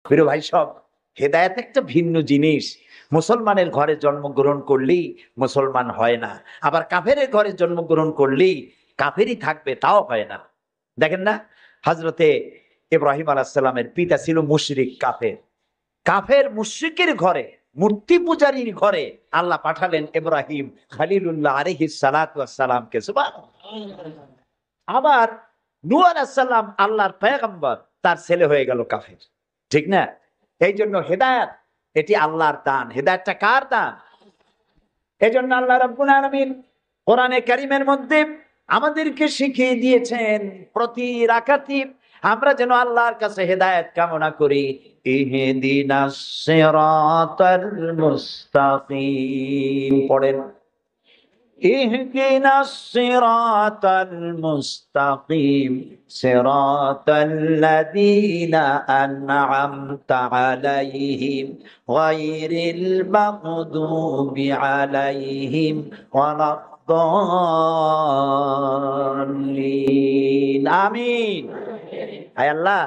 প্রিয় ভাই সব, হেদায়েত একটা ভিন্ন জিনিস। মুসলমানের ঘরে জন্মগ্রহণ করলেই মুসলমান হয় না, আবার কাফেরের ঘরে জন্মগ্রহণ করলেই কাফেরই থাকবে, তাও হয় না। দেখেন না, হযরতে ইব্রাহিম আলাইহিস সালামের পিতা ছিল মুশরিক কাফের। কাফের মুশরিকের ঘরে, মূর্তি পূজারীর ঘরে আল্লাহ পাঠালেন ইব্রাহিম খলিলুল্লাহ আলাইহিস সালাতু ওয়াস সালামকে। সুবহানাল্লাহ। আবার নূহ আলাইহিস সালাম আল্লাহর পয়গম্বর, তার ছেলে হয়ে গেল কাফের। ঠিক না? এই জন্য হেদায়েত এটি আল্লাহর দান। হেদায়েতটা কার দান? এই জন্য আল্লাহ রাব্বুল আলামিন কোরআনে কারীমের মধ্যে আমাদেরকে শিখিয়ে দিয়েছেন প্রতি রাকাতে আমরা যেন আল্লাহর কাছে হেদায়েত কামনা করি। ইহদিনাস সিরাতাল মুস্তাকিম পড়েন। ইহদিনাস সিরাতাল মুস্তাকিম সিরাতাল্লাযীনা আন'আমতা আলাইহিম গায়রিল মাগদুবি আলাইহিম ওয়ালাদ-দাল্লিন। আমিন। আয় আল্লাহ,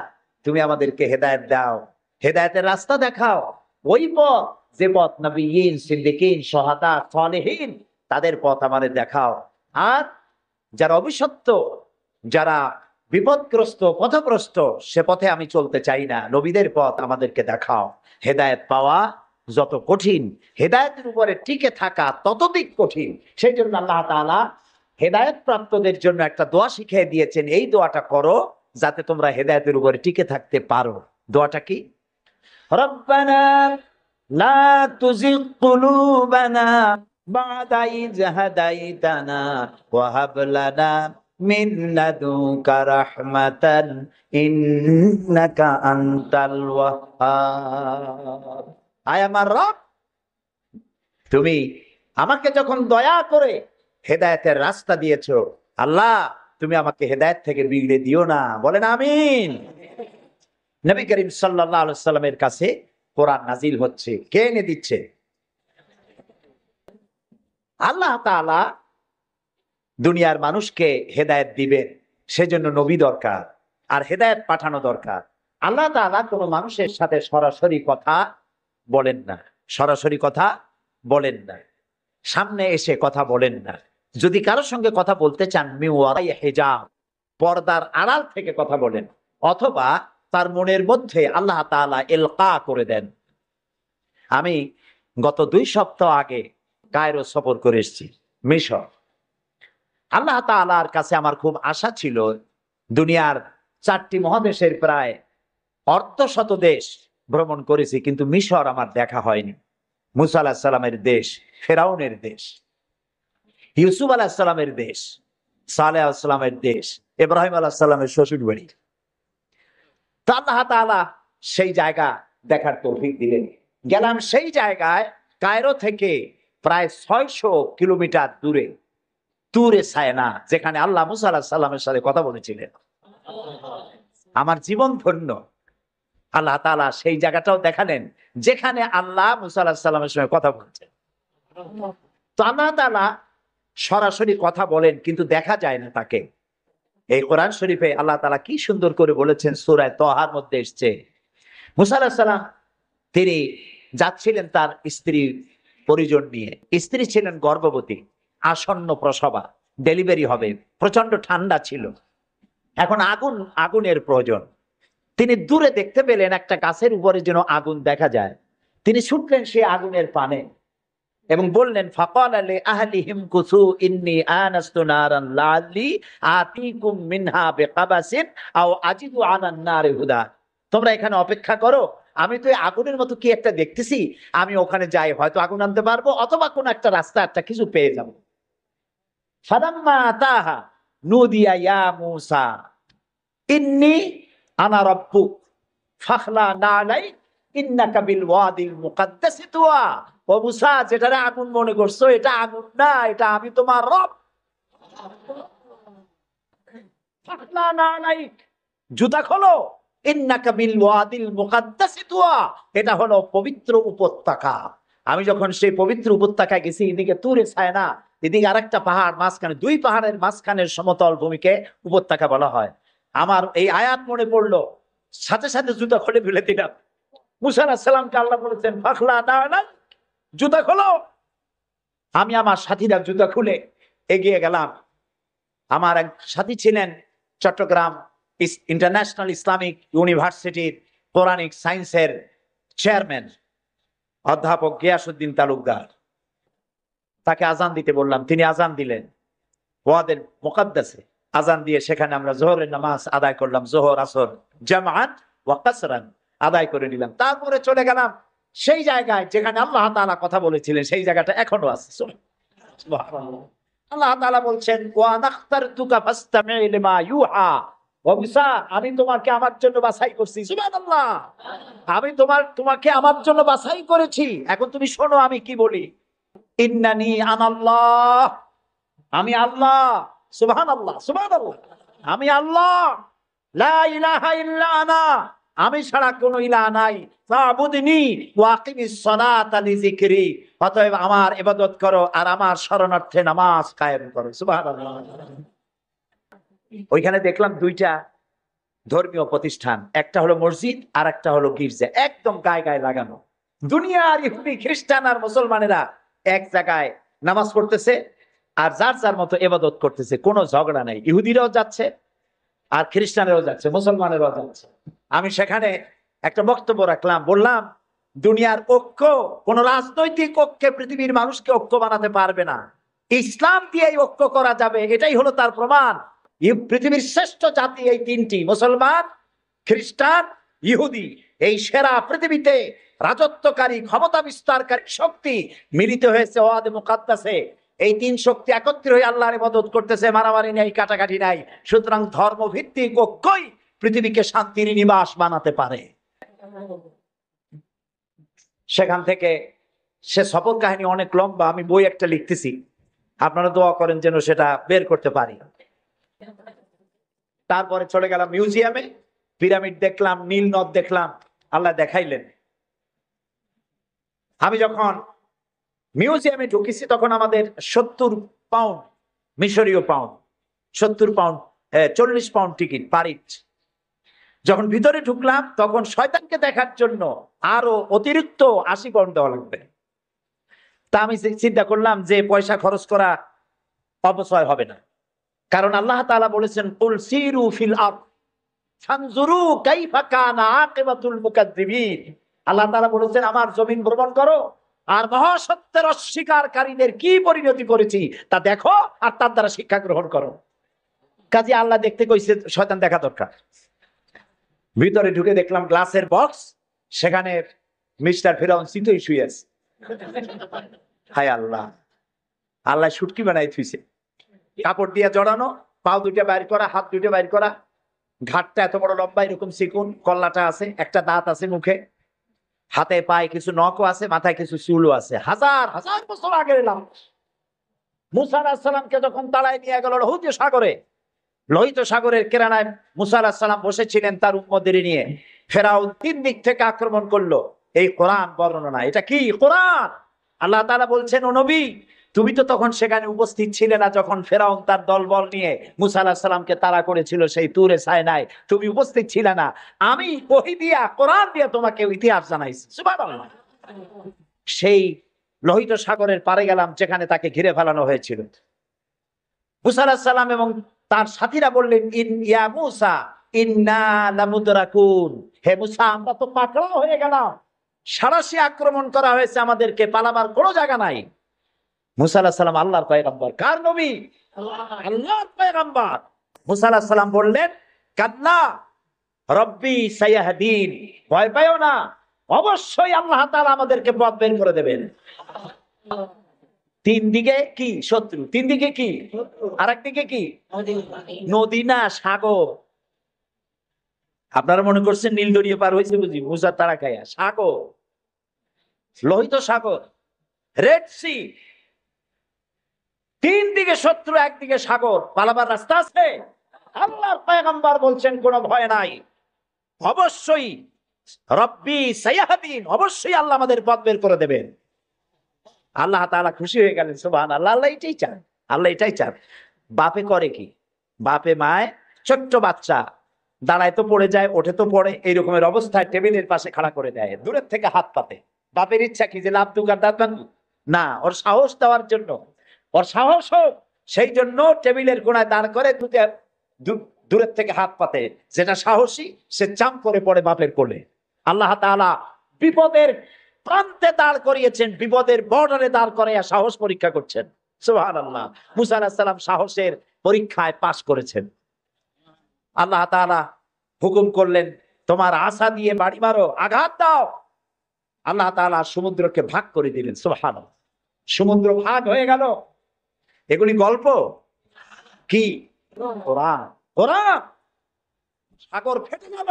তুমি আমাদেরকে হেদায়েত দাও, হেদায়েতের রাস্তা দেখাও। ওই পথ, যে পথ নবিয়্যিন, সিদ্দিকীন, শুহাদা, সালেহীন, তাদের পথ আমাদের দেখাও। আর যারা অভিশপ্ত, যারা বিপদগ্রস্ত, পথভ্রষ্ট, সে পথে আমি চলতে চাই না। নবীদের পথ আমাদেরকে দেখাও। হেদায়েত পাওয়া যত কঠিন, হেদায়েতের উপরে টিকে থাকা ততোধিক কঠিন। সেই জন্য আল্লাহ তাআলা হেদায়েত প্রাপ্তদের জন্য একটা দোয়া শিখিয়ে দিয়েছেন। এই দোয়াটা করো যাতে তোমরা হেদায়েতের উপরে টিকে থাকতে পারো। দোয়াটা কি? রব্বানা লা তুজিগ কুলুবানা বা'দা ইয হাদাইতানা ওয়া হাব লানা মিন লাদুনকা রাহমাতান ইন্নাকা আনতাল ওয়াহ্হাব। আয় আমার রব, তুমি আমাকে যখন দয়া করে হেদায়েতের রাস্তা দিয়েছো, আল্লাহ তুমি আমাকে হেদায়েত থেকে বিগড়ে দিও না। বলেন আমিন। নবী করিম সাল্লাল্লাহু আলাইহি ওয়াসাল্লামের কাছে কোরআন নাজিল হচ্ছে। কে এনে দিচ্ছে? আল্লাহ তাআলা দুনিয়ার মানুষকে হেদায়েত দিবেন, সেজন্য নবী দরকার, আর হেদায়েত পাঠানো দরকার। আল্লাহ তাআলা কোনো মানুষের সাথে সরাসরি কথা বলেন না, সরাসরি কথা বলেন না, সামনে এসে কথা বলেন না। যদি কারোর সঙ্গে কথা বলতে চান, মিন ওয়ারাই হিজাব, পর্দার আড়াল থেকে কথা বলেন, অথবা তার মনের মধ্যে আল্লাহ তাআলা ইলকা করে দেন। আমি গত 2 সপ্তাহ আগে কায়রো সফর করে এসেছি, মিশর। আল্লাহ তাআলার কাছে আমার খুব আশা ছিল। দুনিয়ার 4টি মহাদেশের প্রায় অর্ধশত দেশ ভ্রমণ করেছি, কিন্তু মিশর আমার দেখা হয়নি। মুসা আলাইহিস সালামের দেশ, ফেরাউনের দেশ, ইউসুফ আলাইহিস সালামের দেশ, সালেহ আলাইহিস সালামের দেশ, ইব্রাহিম আলাইহিস সালামের শ্বশুর বাড়ি। তা আল্লাহ তাআলা সেই জায়গা দেখার তৌফিক দিলেন। গেলাম সেই জায়গায়, কায়রো থেকে প্রায় 600 কিলোমিটার দূরে তুরে সায়না, যেখানে আল্লাহ মুসা আলাইহিস সালামের সাথে কথা বলেছিলেন। আমার জীবন ধন্য। আল্লাহ তাআলা সেই জায়গাটাও দেখালেন যেখানে আল্লাহ মুসা আলাইহিস সালামের সঙ্গে কথা বলছেন। তো আল্লাহ তাআলা সরাসরি কথা বলেন, কিন্তু দেখা যায় না তাকে। এই কোরআন শরীফে আল্লাহ তাআলা কি সুন্দর করে বলেছেন, সূরা তাহার মধ্যে এসেছে, মুসা আলাইহিস সালাম তিনি যাচ্ছিলেন তার স্ত্রী পরিজন নিয়ে। স্ত্রী ছিলেন গর্ভবতী, আসন্ন প্রসবা, ডেলিভারি হবে, প্রচন্ড ঠান্ডা ছিল, এখন আগুনের প্রয়োজন। তিনি দূরে দেখতে পেলেন একটা গাছের উপরে যেন আগুন দেখা যায়। তিনি ছুটলেন সেই আগুনের পানে এবং বললেন, ফাকালা লি আহলিহিম কুসু ইন্নী আনাস্তু নারান লাআল্লি আতিকুম মিনহা বিকাবাসিন আও আজিদু আলান নারি হুদা। তোমরা এখানে অপেক্ষা করো, আমি তো এই আগুনের মতো কি একটা দেখতেছি, আমি ওখানে যাই, হয়তো আগুন আনতে পারবো, অথবা কোন একটা রাস্তা একটা কিছু পেয়ে যাব। ফালাম্মা আতাহা নুদিয়া ইয়া মূসা ইন্নী আনা রাব্বুক ফাখলা নালাই ইন্নাকা বিল ওয়াদিল মুকাদ্দাসি তুয়া। ও মূসা, যেটারে আগুন মনে করছো, এটা আগুন না, এটা আমি তোমার রব। ফাখলা নালাই, জুতা খোলো, ইন্নাকা বিল ওয়াদিল মুকাদ্দাসি তুয়া, এটা হলো পবিত্র উপত্যকা। আমি যখন সেই পবিত্র উপত্যকায় গেছি, এদিকে তুরে সায়না, এদিকে আরেকটা পাহাড়, মাঝখানে 2 পাহাড়ের মাঝখানের সমতল ভূমিকে উপত্যকা বলা হয়। আমার এই আয়াত মনে পড়লো, সাথে সাথে জুতা খুলে ফেলে দিলাম। মুসা আলাইহিস সালামকে আল্লাহ বলেছেন ফাখলা না, জুতা খোলো। আমি আমার সাথীরা জুতা খুলে এগিয়ে গেলাম। আমার এক সাথী ছিলেন চট্টগ্রাম ইন্টারন্যাশনাল ইসলামিক ইউনিভার্সিটির কোরআনিক সায়েন্সের চেয়ারম্যান অধ্যাপক গিয়াসউদ্দিন তালুকদার। তাকে আজান দিতে বললাম, তিনি আজান দিলেন। ওয়াদের মুকাদ্দাসে আজান দিয়ে সেখানে আমরা জোহরের নামাজ আদায় করলাম, জোহর আসর জামাআত ওয়া কাসরান আদায় করে নিলাম। তারপরে চলে গেলাম সেই জায়গায় যেখানে আল্লাহ তাআলা কথা বলেছিলেন, সেই জায়গাটা এখনো আছে। সুবহানাল্লাহ। আল্লাহ তাআলা বলছেন ওয়া নাখতারতুকা ফাসতামি' লিমা ইউহা। ও মুসা, আমি তোমাকে আমার জন্য বাছাই করছি। সুবহানাল্লাহ। আমি তোমাকে আমার জন্য বাছাই করেছি, এখন তুমি শোনো আমি কি বলি। ইন্নানি আনাল্লাহ, আমি আল্লাহ। সুবহানাল্লাহ, সুবহানাল্লাহ। আমি আল্লাহ, লা ইলাহা ইল্লা আনা, আমি ছাড়া কোনো ইলাহ নাই। ফাবুদনি ওয়া আকিমিস সালাতা লিযিকরি, অতএব আমার ইবাদত করো আর আমার শরণার্থে নামাজ কায়েম করো। সুবহানাল্লাহ। ওইখানে দেখলাম দুইটা ধর্মীয় প্রতিষ্ঠান, একটা হলো মসজিদ আর একটা হলো গির্জা, একদম গায়ে গায়ে লাগানো। দুনিয়ার ইহুদি খ্রিস্টান আর মুসলমানেরা এক জায়গায় নামাজ পড়তেছে আর যার যার মতো ইবাদত করতেছে, কোনো ঝগড়া নাই। ইহুদিরাও যাচ্ছে আর খ্রিস্টানেরও যাচ্ছে, মুসলমানেরও যাচ্ছে। আমি সেখানে একটা বক্তব্য রাখলাম, বললাম দুনিয়ার ঐক্য, কোন রাজনৈতিক ঐক্যে পৃথিবীর মানুষকে ঐক্য বানাতে পারবে না। ইসলাম দিয়ে ঐক্য করা যাবে, এটাই হলো তার প্রমাণ। পৃথিবীর শ্রেষ্ঠ জাতি এই তিনটি, মুসলমান, খ্রিস্টান, ইহুদি। এই সেরা পৃথিবীতে রাজত্বকারী ক্ষমতা বিস্তারকারী শক্তি মিলিত হয়েছে ওয়াদে মুকাদ্দাসে। এই তিন শক্তি একত্রিত হয়ে আল্লাহর ইবাদত করতেছে, মারামারি নাই, কাটাকাটি নাই। সুতরাং ধর্মভিত্তিক ঐক্যই পৃথিবীকে শান্তির নিবাস বানাতে পারে। সেখান থেকে সে সফর কাহিনী অনেক লম্বা, আমি বই একটা লিখতেছি, আপনারা দোয়া করেন যেন সেটা বের করতে পারি। তারপরে চলে গেলাম মিউজিয়ামে, পিরামিড দেখলাম, নীল নদ দেখলাম, আল্লাহ দেখাইলেন। আমি যখন মিউজিয়ামে ঢুকেছি তখন আমাদের 70 পাউন্ড, মিশরীয় পাউন্ড, 70 পাউন্ড, 40 পাউন্ড টিকিট পারিচ। যখন ভিতরে ঢুকলাম তখন শয়তানকে দেখার জন্য আরো অতিরিক্ত 80 পাউন্ড দেওয়া লাগবে। তা আমি চিন্তা করলাম যে পয়সা খরচ করা অপচয় হবে না, কারণ আল্লাহ তাআলা বলেছেন কুল সিরু ফিল আরদ ফানজুরু কাইফা কানা আকিবাতুল মুকাদ্দিবিন। আল্লাহ তাআলা বলেছেন আমার জমিন ভ্রমণ করো আর মহাসত্যের অস্বীকারীদের কি পরিণতি করেছি তা দেখো আর তার দ্বারা শিক্ষা গ্রহণ করো। কাজে আল্লাহ দেখতে কইছে, শয়তান দেখা দরকার। ভিতরে ঢুকে দেখলাম গ্লাসের বক্স, সেখানে মিস্টার ফিরাউন চিতই শুয়ে আছে। হায় আল্লাহ, আল্লাহ শুটকি বানাই থুইছে, কাপড় দিয়ে জড়ানো, পাও দুইটা বাইর করা, হাত দুইটা বাইর করা, ঘাটটা এত বড় লম্বা, এরকম চিকুন, কল্লাটা আছে, একটা দাঁত আছে মুখে, হাতে পায়ে কিছু নখও আছে, মাথায় কিছু চুলও আছে। হাজার হাজার বছর আগের এলাম। মুসা আলাইহিস সালামকে যখন তাড়ায় নিয়ে গেল লোহিত সাগরে, লোহিত সাগরের কিনারায় মুসা আলাইহিস সালাম বসেছিলেন তার উম্মতদের নিয়ে। ফেরাউন 3 দিক থেকে আক্রমণ করলো। এই কোরআন বর্ণনা, এটা কি কোরআন? আল্লাহ তাআলা বলছেন ও নবী, তুমি তো তখন সেখানে উপস্থিত ছিলে না যখন ফেরাউন তার দলবল নিয়ে মুসা আলাইহিস সালামকে তাড়া করেছিল সেই তুরে সায়নায়, তুমি উপস্থিত ছিলে না। আমি ওহী দিয়া, কোরআন দিয়া তোমাকে ইতিহাস জানাইছি। সুবহানাল্লাহ। সেই লোহিত সাগরের পারে গেলাম যেখানে তাকে ঘিরে ফেলানো হয়েছিল। মুসা আলাইহিস সালাম এবং তার সাথীরা বললেন ইয়া মুসা ইন্না লামুদরাকুন, হে মুসা আমরা তো পাকড়াও হয়ে গেলাম, সারাশি আক্রমণ করা হয়েছে, আমাদেরকে পালাবার কোনো জায়গা নাই। মুসা আলাইহিস সালাম আল্লাহর পয়গম্বর, কার নবী? আল্লাহর পয়গম্বর। মুসা আলাইহিস সালাম বললেন কাল্লা রব্বি সায়াহদিন, ভয় পাইও না, অবশ্যই আল্লাহ তাআলা আমাদেরকে পথ বের করে দেবেন। 3 দিকে কি শত্রু, 3 দিকে কি, আর একদিকে কি নদী না সাগর। আপনারা মনে করছেন নীল দরিয়া পার হয়েছে বুঝি, মুসা তারা খায়া, সাগর, লোহিত সাগর, রেড সি। 3 দিকে শত্রু, একদিকে সাগর, পালাবার রাস্তা আছে? আল্লাহর পয়গম্বর বলছেন কোনো ভয় নাই, অবশ্যই রব্বি সায়াহদিন, অবশ্যই আল্লাহ আমাদের পথ বের করে দেবেন। আল্লাহ তাআলা খুশি হয়ে গেলেন। সুবহানাল্লাহ। আল্লাহ এটাই চান, আল্লাহ এটাই চান। বাপে করে কি, বাপে মায় ছোট্ট বাচ্চা দাঁড়ায় তো পড়ে যায়, ওঠে তো পড়ে, এইরকমের অবস্থায় টেবিলের পাশে খাড়া করে দেয়, দূরের থেকে হাত পাতে। বাপের ইচ্ছা কি যে লাভ দুগার দাঁত ভাঙুক? না, ওর সাহস দেওয়ার জন্য, ওর সাহস হোক সেই জন্য টেবিলের কোণায় দাঁড় করে দূরের থেকে হাত পাতে। যেটা সাহসী সে চাম করে পড়ে বাপের কোলে। আল্লাহ তাআলা বিপদের প্রান্তে দাঁড় করিয়েছেন, বিপদের বর্ডারে দাঁড় করাইয়া সাহস পরীক্ষা করছেন। সুবহানাল্লাহ। মুসা আলাইহিস সালাম সাহসের পরীক্ষায় পাশ করেছেন। আল্লাহ তাআলা হুকুম করলেন, তোমার আসা দিয়ে বাড়ি মারো, আঘাত দাও। আল্লাহ তাআলা সমুদ্রকে ভাগ করে দিলেন। সুবহানাল্লাহ। সমুদ্র ভাগ হয়ে গেল। এগুলি গল্প কি? কোরআন। কোরআন। সাগর ফেটে গেল।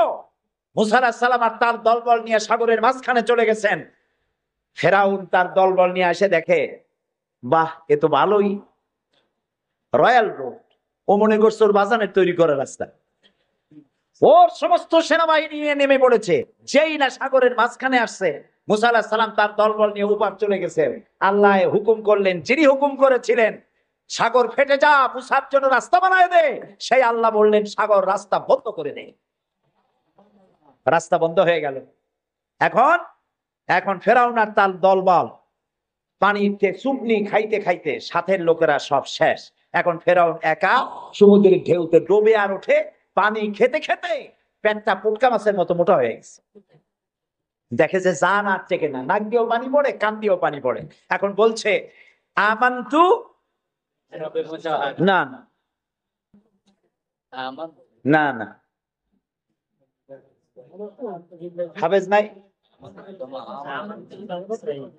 মুসা আলাইহিস সালাম আর তার দলবল নিয়ে সাগরের মাঝখানে চলে গেছেন। ফেরাউন তার দলবল নিয়ে এসে দেখে, বাহ, এ তো ভালোই, রয়্যাল রোড। ও মনে করছে ওর বাজানের তৈরি করার রাস্তা। ওর সমস্ত সেনাবাহিনী নিয়ে নেমে পড়েছে। যেই না সাগরের মাঝখানে আসছে, মুসা আলাইহিস সালাম তার দলবল নিয়ে ওপার চলে গেছে। আল্লাহ হুকুম করলেন, যিনি হুকুম করেছিলেন সাগর ফেটে যা, মুসার জন্য রাস্তা বানায় দে, সেই আল্লাহ বললেন সাগর রাস্তা বন্ধ করে দে। রাস্তা বন্ধ হয়ে গেল। এখন এখন ফেরাউন আর তার দলবল পানিতে চুবনি খাইতে খাইতে সাথের লোকেরা সব শেষ। এখন ফেরাউন একা সমুদ্রের ঢেউতে ডুবে আর ওঠে, পানি খেতে খেতে পেটটা পুটকা মাছের মতো মোটা হয়ে গেছে। দেখে যে জান আর টেকে না, নাক দিয়েও পানি পড়ে, কান দিয়েও পানি পড়ে। এখন বলছে আমান্তু, না না না না, হাফেজ নাই।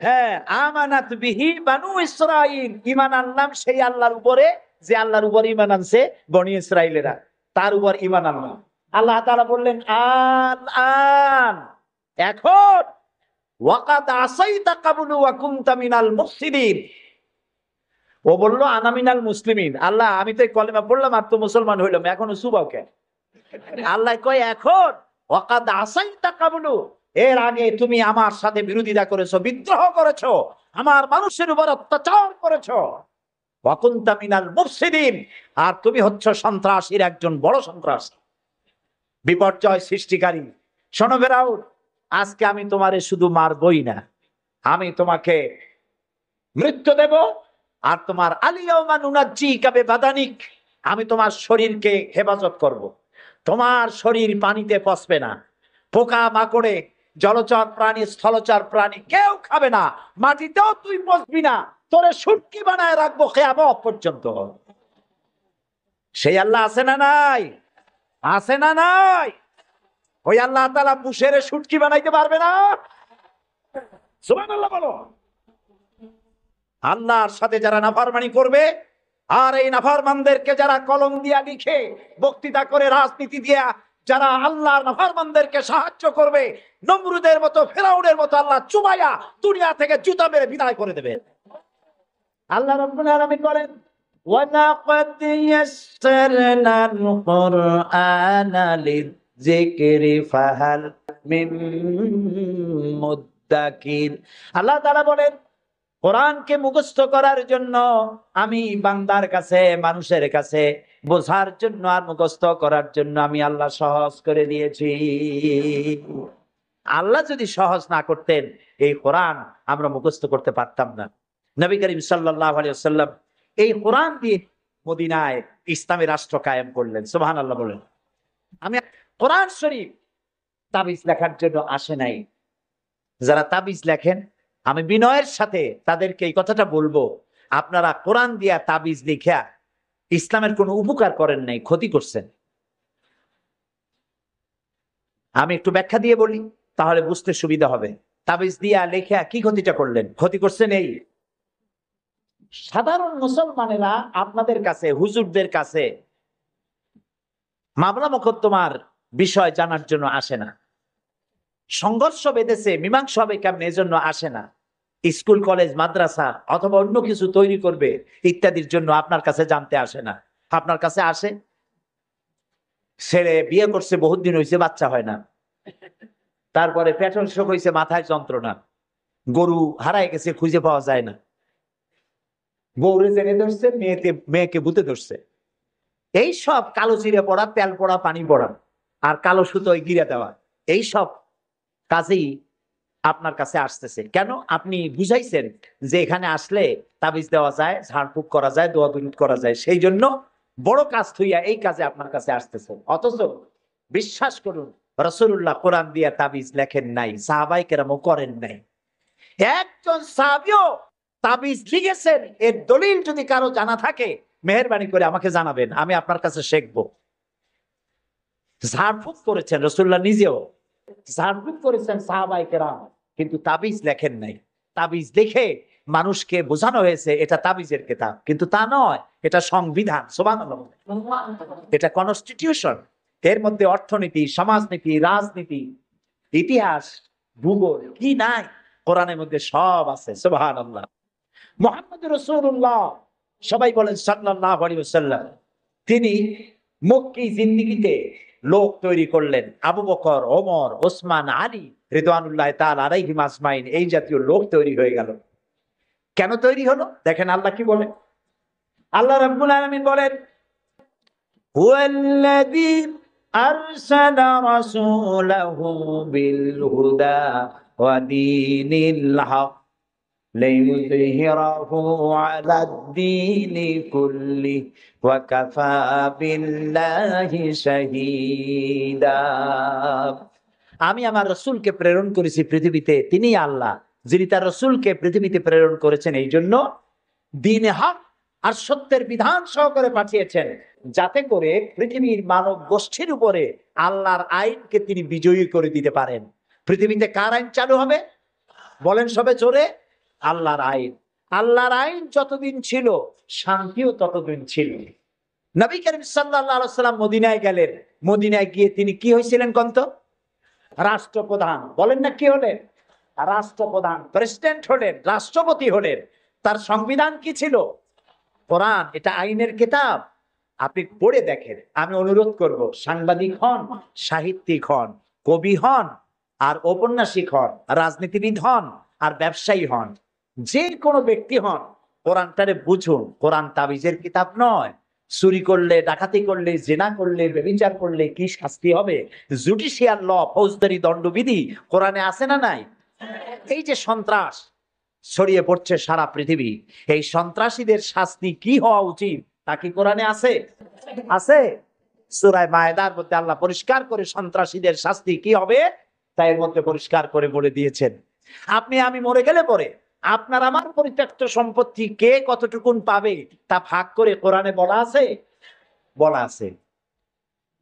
হ্যাঁ, আমানাত বিহি বানু ইসরাইল, ঈমান আনলাম সেই আল্লাহর উপরে যে আল্লাহর উপর ঈমান আনছে বনি ইসরাইলেরা, তার উপর ঈমান আনলাম। আল্লাহ তাআলা বললেন আন, এখন ওয়াকাদ আসাইতা কাবলু ওয়া কুনতা মিনাল মুফসিদিন। ও বলল আনা মিনাল মুসলিমিন। আল্লাহ, আমি তো কলেমা পড়লাম আর তো মুসলমান হইলাম, এখনো সুবাও কে? আল্লাহ কয় এখন ওয়াকাদ আসাইতা কাবলু, এর আগে তুমি আমার সাথে বিরোধিতা করেছো, বিদ্রোহ করেছো, আমার মানুষের উপর অত্যাচার করেছো। ওয়া কুনতা মিনাল মুফসিদিন, আর তুমি হচ্ছ সন্ত্রাসীর একজন বড় সন্ত্রাস, বিপর্যয় সৃষ্টিকারী। শোনো ফেরাউন, আজকে আমি তোমারে শুধু মারবই না, আমি তোমাকে মৃত্যু দেব। আর তোমার আলিয়াউমা নুনাজ্জিকা বিবাদানিক, আমি তোমার শরীরকে হেফাজত করব। তোমার শরীর পানিতে পচবে না, পোকা মাকড়ে, জলচর প্রাণী, স্থলচর প্রাণী কেউ খাবে না, মাটিতেও তুই পচবি না, তোরে শুটকি বানায় রাখবো কিয়ামত পর্যন্ত। সেই আল্লাহ আছে না নাই? আছে না নাই? ওই আল্লাহ তাআলা পুষেরে শুটকি বানাইতে পারবে না? সুবহানাল্লাহ বলো। আল্লাহর সাথে যারা নাফরমানি করবে, আর এই নাফরমানদেরকে যারা কলম দিয়া লিখে, বক্তৃতা করে, রাজনীতি দিয়া যারা আল্লাহর নাফরমানদেরকে সাহায্য করবে, নমরুদের মতো, ফেরাউনের মতো আল্লাহ চুবাইয়া দুনিয়া থেকে জুতা মেরে বিদায় করে দেবে। আল্লাহ রাব্বুল আলামিন বলেন ওয়ালাকাদ ইয়াসসারনাল কুরআনা লিযিকরি ফাহাল মিন মুদ্দাকির। আল্লাহ তাআলা বলেন কোরআনকে মুখস্থ করার জন্য আমি বান্দার কাছে, মানুষের কাছে বোঝার জন্য আর মুখস্থ করার জন্য আমি আল্লাহ সহজ করে দিয়েছি। আল্লাহ যদি সহজ না করতেন, এই কোরআন আমরা মুখস্থ করতে পারতাম না। নবী করিম সাল্লাল্লাহু আলাইহি ওয়াসাল্লাম এই কোরআন দিয়ে মদিনায় ইসলামী রাষ্ট্র কায়েম করলেন। সুবহানাল্লাহ বলেন। আমি কোরআন শরীফ তাবিজ লেখার জন্য আসে নাই। যারা তাবিজ লেখেন, আমি বিনয়ের সাথে তাদেরকে এই কথাটা বলবো, আপনারা কোরআন দিয়া তাবিজ লিখা ইসলামের কোনো উপকার করেন নাই, ক্ষতি করছেন। আমি একটু ব্যাখ্যা দিয়ে বলি, তাহলে বুঝতে সুবিধা হবে। তাবিজ দিয়া লেখা কি ক্ষতিটা করলেন? ক্ষতি করছেন এই, সাধারণ মুসলমানেরা আপনাদের কাছে, হুজুরদের কাছে মামলা মোকদ্দমার বিষয় জানার জন্য আসে না। সংঘর্ষ বেঁধেছে, মীমাংসা হবে কেমন, এজন্য আসে না। স্কুল, কলেজ, মাদ্রাসা অথবা অন্য কিছু তৈরি করবে ইত্যাদির জন্য আপনার কাছে জানতে আসে না। আপনার কাছে আসে ছেলে বিয়ে করছে, বহুত দিন হয়েছে, বাচ্চা হয় না, তারপরে পেট্রোল শোক হয়েছে, মাথায় যন্ত্রণা, গরু হারায় গেছে, খুঁজে পাওয়া যায় না, বউরে জেনে ধরছে, মেয়েকে ভূতে ধরছে, এই সব কালো চিড়ে পড়া, তেল পড়া, পানি পড়া। আর কালো সুতোয় গিরে দেওয়া, এইসব কাজেই আপনার কাছে আসতেছে। কেন? আপনি বুঝাইছেন যে এখানে আসলে তাবিজ দেওয়া যায়, ঝাড়ফুঁক করা যায়, দোয়া দরুদ করা যায়, সেই জন্য বড় কাজ থইয়া এই কাজে আপনার কাছে আসতেছে। অথচ বিশ্বাস করুন, রাসূলুল্লাহ কোরআন দিয়া তাবিজ লেখেন নাই, সাহাবায়ে কেরামও করেন নাই। একজন সাহাবীও তাবিজ লিখেছেন এর দলিল যদি কারো জানা থাকে, মেহেরবানি করে আমাকে জানাবেন, আমি আপনার কাছে শিখবো। ঝাড়ফুঁক করেছেন রাসূলুল্লাহ নিজেও, ঝাড়ফুঁক করেছেন সাহাবায়ে কেরাম, কিন্তু তাবিজ লেখেন নাই। তাবিজ লিখে মানুষকে বোঝানো হয়েছে এটা তাবিজের কিতাব, কিন্তু তা নয়, এটা সংবিধান। সুবহানাল্লাহ। এটা কনস্টিটিউশন। এর মধ্যে অর্থনীতি, সমাজনীতি, রাজনীতি, ইতিহাস, ভূগোল কি নাই, কোরআনের মধ্যে সব আছে। সুবহানাল্লাহ। মুহাম্মদুর রাসূলুল্লাহ, সবাই বলেন সাল্লাল্লাহু আলাইহি ওয়াসাল্লাম, তিনি মক্কি জিন্দেগিতে লোক তৈরি করলেন। আবু বকর, ওমর, ওসমান, আলী রিদওয়ানুল্লাহি তাআলা আলাইহিম আজমাইন, এই জাতীয় লোক তৈরি হয়ে গেল। কেন তৈরি হলো? দেখেন আল্লাহ কি বলেন। আল্লাহ রাব্বুল আলামিন বলেন, হুয়াল্লাযী আরসালা রাসূলাহু বিল হুদা ওয়া দীনিল হক লিইয়ুযহিরাহু আলাদ-দীনি কুল্লি ওয়া কাফা বিল্লাহি শাহীদা। আমি আমার রাসূলকে প্রেরণ করেছি পৃথিবীতে, তিনি আল্লাহ যিনি তার রাসূলকে পৃথিবীতে প্রেরণ করেছেন এই জন্য দ্বীনে হক আর সত্যের বিধান সহকারে পাঠিয়েছেন, যাতে করে পৃথিবীর মানব গোষ্ঠীর উপরে আল্লাহর আইনকে তিনি বিজয়ী করে দিতে পারেন। পৃথিবীতে কার আইন চালু হবে? বলেন সবে জোরে, আল্লাহর আইন। আল্লাহর আইন যতদিন ছিল, শান্তিও ততদিন ছিল। নবী করিম সাল্লাল্লাহু আলাইহি ওয়াসাল্লাম মদিনায় গেলেন। মদিনায় গিয়ে তিনি কি হয়েছিলেন কন্ত? রাষ্ট্রপ্রধান। বলেন না কি হলেন? রাষ্ট্রপ্রধান, প্রেসিডেন্ট হলেন, রাষ্ট্রপতি হলেন। তার সংবিধান কি ছিল? কোরআন। এটা আইনের কিতাব। আপনি পড়ে দেখেন। আমি অনুরোধ করব, সাংবাদিক হন, সাহিত্যিক হন, কবি হন, আর ঔপন্যাসিক হন, রাজনীতিবিদ হন, আর ব্যবসায়ী হন, যে কোনো ব্যক্তি হন, কোরআনটারে বুঝুন। কোরআন তাবিজের কিতাব নয়। চুরি করলে, ডাকাতি করলে, জেনা করলে, ব্যভিচার করলে কি শাস্তি হবে, জুডিশিয়াল ল, ফৌজদারি দণ্ডবিধি কোরআনে আছে না নাই? এই যে সন্ত্রাস ছড়িয়ে পড়ছে সারা পৃথিবী, এই সন্ত্রাসীদের শাস্তি কি হওয়া উচিত তা কি কোরআনে আছে? আছে। সূরা মায়েদার মধ্যে আল্লাহ পরিষ্কার করে সন্ত্রাসীদের শাস্তি কি হবে তা এর মধ্যে পরিষ্কার করে বলে দিয়েছেন। আপনি আমি মরে গেলে পরে আপনার আমার পরিত্যক্ত সম্পত্তি কে কতটুকুন পাবে তা ভাগ করে কোরআনে বলা আছে? বলা আছে।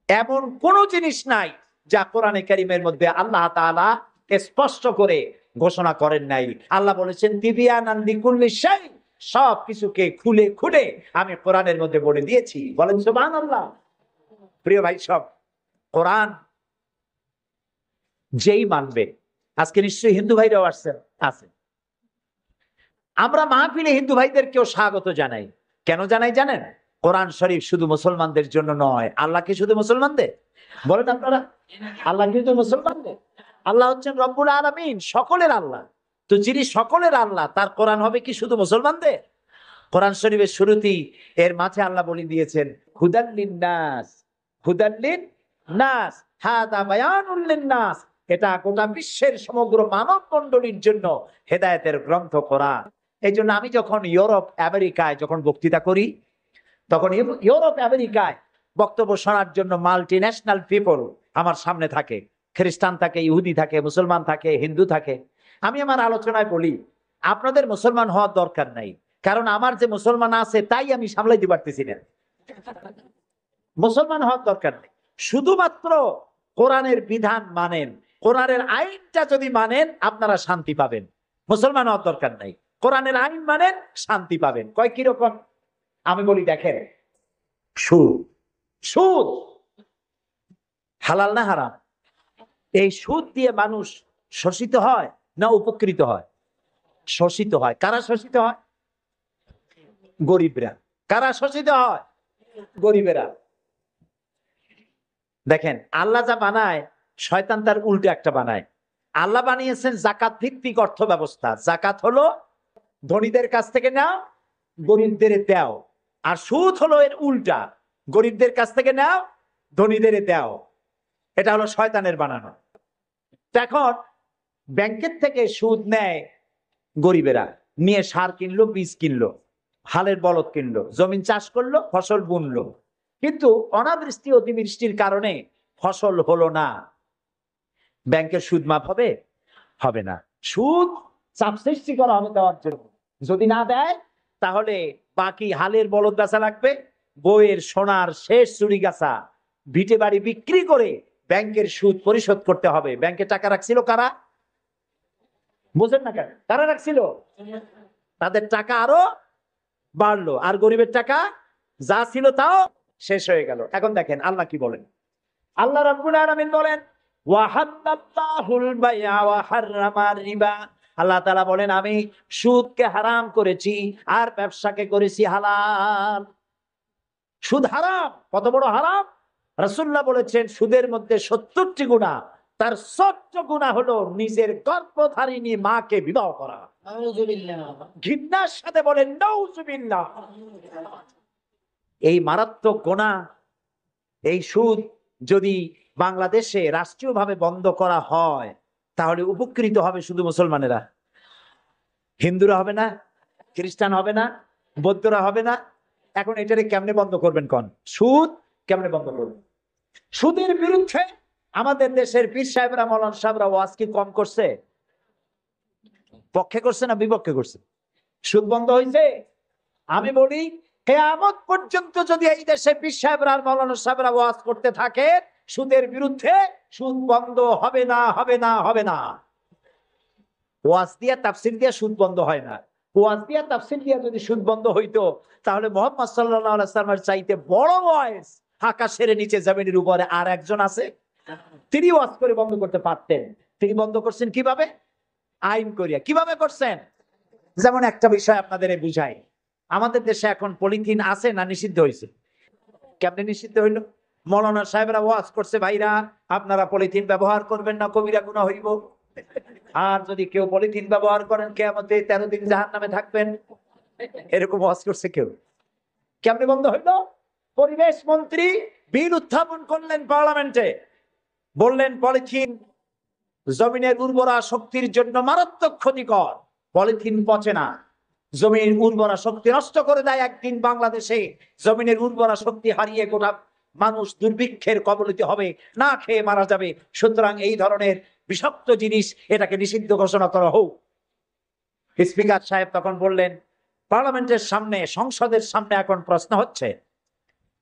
এমন কোন জিনিস নাই যা কোরআনে কারীমের মধ্যে আল্লাহ তাআলা স্পষ্ট করে ঘোষণা করেন নাই। আল্লাহ বলেছেন তিবিয়ানান লিকুল্লি শাই, সব কিছুকে খুলে খুলে আমি কোরআনের মধ্যে বলে দিয়েছি। বলেন সুবহানাল্লাহ। প্রিয় ভাই সব, কোরআন যেই মানবে, আজকে নিশ্চয়ই হিন্দু ভাইরাও আসছেন, আছে। আমরা মাহফিলে হিন্দু ভাইদেরকেও স্বাগত জানাই। কেন জানাই জানেন? কোরআন শরীফ শুধু মুসলমানদের জন্য নয়। আল্লাহ কি শুধু মুসলমানদের? বলেন আপনারা, আল্লাহ কি শুধু মুসলমানদের? আল্লাহ হচ্ছেন রব্বুল আলামিন, সকলের আল্লাহ। তো যিনি সকলের আল্লাহ, তার কোরআন হবে কি শুধু মুসলমানদের? কোরআন শরীফের শুরুতেই এর মাঝে আল্লাহ বলে দিয়েছেন হুদাল লিন-নাস, হুদাল লিন-নাস, হাদা বায়ানুল লিন-নাস। এটা গোটা বিশ্বের সমগ্র মানব মণ্ডলীর জন্য হেদায়েতের গ্রন্থ কোরআন। এই জন্য আমি যখন ইউরোপ আমেরিকায় যখন বক্তৃতা করি, তখন ইউরোপ আমেরিকায় বক্তব্য শোনার জন্য মাল্টি ন্যাশনাল পিপল আমার সামনে থাকে। খ্রিস্টান থাকে, ইহুদি থাকে, মুসলমান থাকে, হিন্দু থাকে। আমি আমার আলোচনায় বলি, আপনাদের মুসলমান হওয়ার দরকার নাই, কারণ আমার যে মুসলমান আছে তাই আমি সামলাইতে পারতেছি না। মুসলমান হওয়ার দরকার নেই, শুধুমাত্র কোরআনের বিধান মানেন, কোরআনের আইনটা যদি মানেন আপনারা শান্তি পাবেন। মুসলমান হওয়ার দরকার নাই, কোরআনের আইন মানেন, শান্তি পাবেন। কয় কিরকম? আমি বলি দেখেন, সুদ, সুদ হালাল না হারাম? এই সুদ দিয়ে মানুষ শোষিত হয় না উপকৃত হয়? শোষিত হয়। কারা শোষিত হয়? গরিবরা। কারা শোষিত হয়? গরিবেরা। দেখেন আল্লাহ যা বানায়, শয়তান তার উল্টো একটা বানায়। আল্লাহ বানিয়েছেন জাকাত ভিত্তিক অর্থ ব্যবস্থা। জাকাত হলো ধনীদের কাছ থেকে নাও, গরিবদের দাও। আর সুদ হলো এর উল্টা, গরিবদের কাছ থেকে নাও, ধনীদের দাও। এটা হলো শয়তানের বানানো। এখন ব্যাংকের থেকে সুদ নেয় গরিবেরা, নিয়ে সার কিনলো, বীজ কিনলো, হালের বলদ কিনলো, জমিন চাষ করলো, ফসল বুনলো, কিন্তু অনাবৃষ্টি অতিবৃষ্টির কারণে ফসল হলো না। ব্যাংকের সুদ মাফ হবে? হবে না। সুদ চাপ সৃষ্টি করা হবে দেওয়ার জন্য। যদি না দেয় তাহলে বাকি হালের বলদ বেচা লাগবে, বইয়ের সোনার শেষ চুরি গাছা ভিটে বাড়ি বিক্রি করে ব্যাংকের সুদ পরিশোধ করতে হবে। ব্যাংকে টাকা রাখছিল কারা? বোঝেন না কেন? কারা রাখছিল? তাদের টাকা আরো বাড়লো, আর গরিবের টাকা যা ছিল তাও শেষ হয়ে গেল। এখন দেখেন আল্লাহ কি বলেন। আল্লাহ রাব্বুল আলামিন বলেন, ওয়াহাল্লাল্লাহুল বাইআ ওয়া হাররামার রিবা। আল্লাহ তাআলা বলেন, আমি সুদকে হারাম করেছি আর ব্যবসাকে করেছি হালাল। সুদ হারাম। কত বড় হারাম? রাসূলুল্লাহ বলেছেন, সুদের মধ্যে ৭০টি গুনাহ, তার ৬০ গুনাহ হলো নিজের গর্ভধারিণী মাকে বিবাহ করা। নাউযুবিল্লাহ। ঘৃণার সাথে বলেন নাউযুবিল্লাহ। এই মারাত্মক গুনাহ, এই সুদ যদি বাংলাদেশে রাষ্ট্রীয়ভাবে বন্ধ করা হয় তাহলে উপকৃত হবে শুধু মুসলমানেরা। হিন্দুরা হবে না, খ্রিস্টান হবে না, বৌদ্ধরা হবে না। এখন এটারে কেমনে বন্ধ করবেন কোন? সুদ কেমনে বন্ধ করবেন? সুদের বিরুদ্ধে আমাদের দেশের পীর সাহেবরা, মৌলানা সাহেবরা ওয়াজ কি কম করছে? পক্ষে করছে না বিপক্ষে করছে? সুদ বন্ধ হয়েছে? আমি বলি, কিয়ামত পর্যন্ত যদি এই দেশে পীর সাহেবরা আর মৌলানা সাহেবরা ওয়াজ করতে থাকে সুদের বিরুদ্ধে, সুদ বন্ধ হবে না, হবে না, হবে না। ওয়াজ দিয়া তাফসীর দিয়া সুদ বন্ধ হয় না। ওয়াজ দিয়া তাফসীর দিয়া যদি সুদ বন্ধ হইতো তাহলে মুহাম্মদ সাল্লাল্লাহু আলাইহি ওয়াসাল্লামের চাইতে বড় ওয়াজ আকাশের নিচে জমিনের উপরে আর একজন আছে? তিনি ওয়াজ করে বন্ধ করতে পারতেন। তিনি বন্ধ করছেন কিভাবে? আইন করিয়া। কিভাবে করছেন? যেমন একটা বিষয় আপনাদের বুঝাই। আমাদের দেশে এখন পলিথিন আছে না নিষিদ্ধ হয়েছে? কেমনে নিষিদ্ধ হইল? মৌলানা সাহেবরা ওয়াজ করছে, ভাইরা আপনারা পলিথিন ব্যবহার করবেন না, কবিরা গুনাহ হইব। আর যদি কেউ পলিথিন ব্যবহার করেন কিয়ামতে 13 দিন জাহান্নামে থাকবেন। এরকম ওয়াজ করছে কেউ? কেমনে বন্ধ হইল? পরিবেশ মন্ত্রী বিল উত্থাপন করলেন পার্লামেন্টে, বললেন পলিথিন জমিনের উর্বরা শক্তির জন্য মারাত্মক ক্ষতিকর। পলিথিন পচে না, জমির উর্বরা শক্তি নষ্ট করে দেয়। একদিন বাংলাদেশে জমিনের উর্বরা শক্তি হারিয়ে গোটা মানুষ দুর্ভিক্ষের কবলিত হবে, না খেয়ে মারা যাবে। সুতরাং এই ধরনের বিষাক্ত জিনিস, এটাকে নিষিদ্ধ ঘোষণা করা হোক। স্পিকার সাহেব তখন বললেন, পার্লামেন্টের সামনে, সংসদের সামনে এখন প্রশ্ন হচ্ছে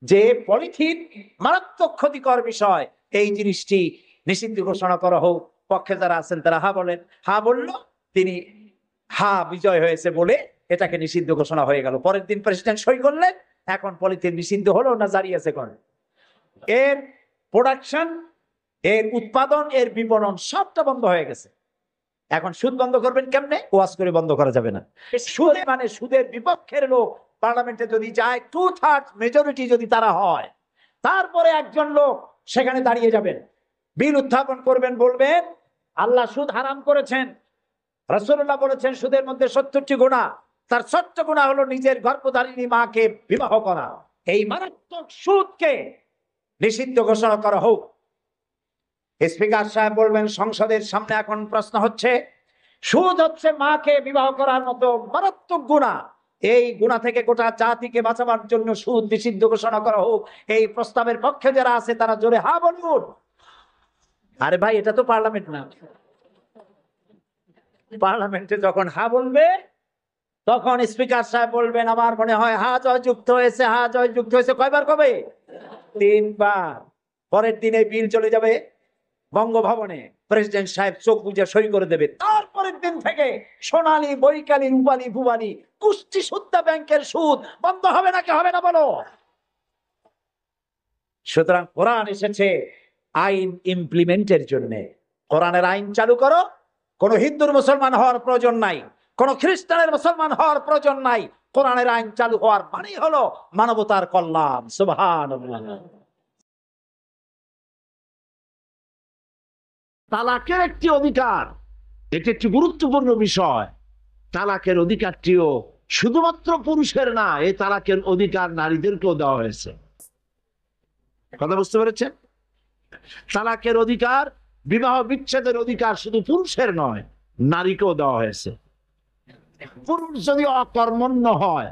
যে পলিথিন মারাত্মক ক্ষতিকর বিষয়, এই জিনিসটি নিষিদ্ধ ঘোষণা করা হোক। পক্ষে যারা আছেন তারা হা বলেন। হা বলল, তিনি হা বিজয় হয়েছে বলে এটাকে নিষিদ্ধ ঘোষণা হয়ে গেল। পরের দিন প্রেসিডেন্ট সই করলেন। এখন পলিথিন নিষিদ্ধ হলো না জারি আছে? কোন এর প্রোডাকশন, এর উৎপাদন, এর বিপণন সবটা বন্ধ হয়ে গেছে। এখন সুদ বন্ধ করবেন কেমনে? ওয়াজ করে বন্ধ করা যাবে না। সুদে মানে সুদের বিপক্ষের লোক পার্লামেন্টে যদি যায়, 2/3 মেজরিটি যদি তারা হয়, তারপরে একজন লোক সেখানে দাঁড়িয়ে যাবেন, বিল উত্থাপন করবেন, বলবেন আল্লাহ সুদ হারাম করেছেন। রাসূলুল্লাহ বলেছেন সুদের মধ্যে 70টি গুনাহ, তার 70 গুনাহ হলো নিজের গর্ভধারিণী মাকে বিবাহ করা। এই মারাত্মক সুদকে নিষিদ্ধ ঘোষণা করা হোক। স্পিকার সাহেব বলবেন, সংসদের সামনে এখন প্রশ্ন হচ্ছে, সুদ হচ্ছে মাকে বিবাহ করার মতো মারাত্মক গুনাহ। এই গুনাহ থেকে গোটা জাতিকে বাঁচাবার জন্য সুদ নিষিদ্ধ ঘোষণা করা হোক। এই প্রস্তাবের পক্ষে যারা আছে তারা জোরে হা বলুন। আরে ভাই, এটা তো পার্লামেন্ট না। পার্লামেন্টে যখন হা বলবে তখন স্পিকার সাহেব বলবেন, আমার মনে হয় হা জয় যুক্ত হয়েছে, হা জয় যুক্ত হয়েছে। কয়বার কবে? 3 বার। পরের দিনে বিল চলে যাবে বঙ্গভবনে, প্রেসিডেন্ট সাহেব চোখ বুজে সই করে দেবে। তারপরের দিন থেকে সোনালী, বৈকালী, রূপালী, ভুবালী, কুষ্টি সুদ্ধা ব্যাংকের সুদ বন্ধ হবে নাকি হবে না বলো? সুতরাং কোরআন এসেছে আইন ইমপ্লিমেন্টের জন্য। কোরআনের আইন চালু করো। কোন হিন্দুর মুসলমান হওয়ার প্রয়োজন নাই, কোন খ্রিস্টানের মুসলমান হওয়ার প্রয়োজন নাই। কোরআনের আইন চালু হওয়ার মানেই হলো মানবতার কল্যাণ। সুবহানাল্লাহ। তালাকের একটি অধিকার, এটি একটি গুরুত্বপূর্ণ বিষয়। তালাকের অধিকারটিও শুধুমাত্র পুরুষের না, এই তালাকের অধিকার নারীদেরকেও দেওয়া হয়েছে। কথা বুঝতে পেরেছেন? তালাকের অধিকার, বিবাহ বিচ্ছেদের অধিকার শুধু পুরুষের নয়, নারীকেও দেওয়া হয়েছে। পুরুষ যদি অকর্মণ্য হয়,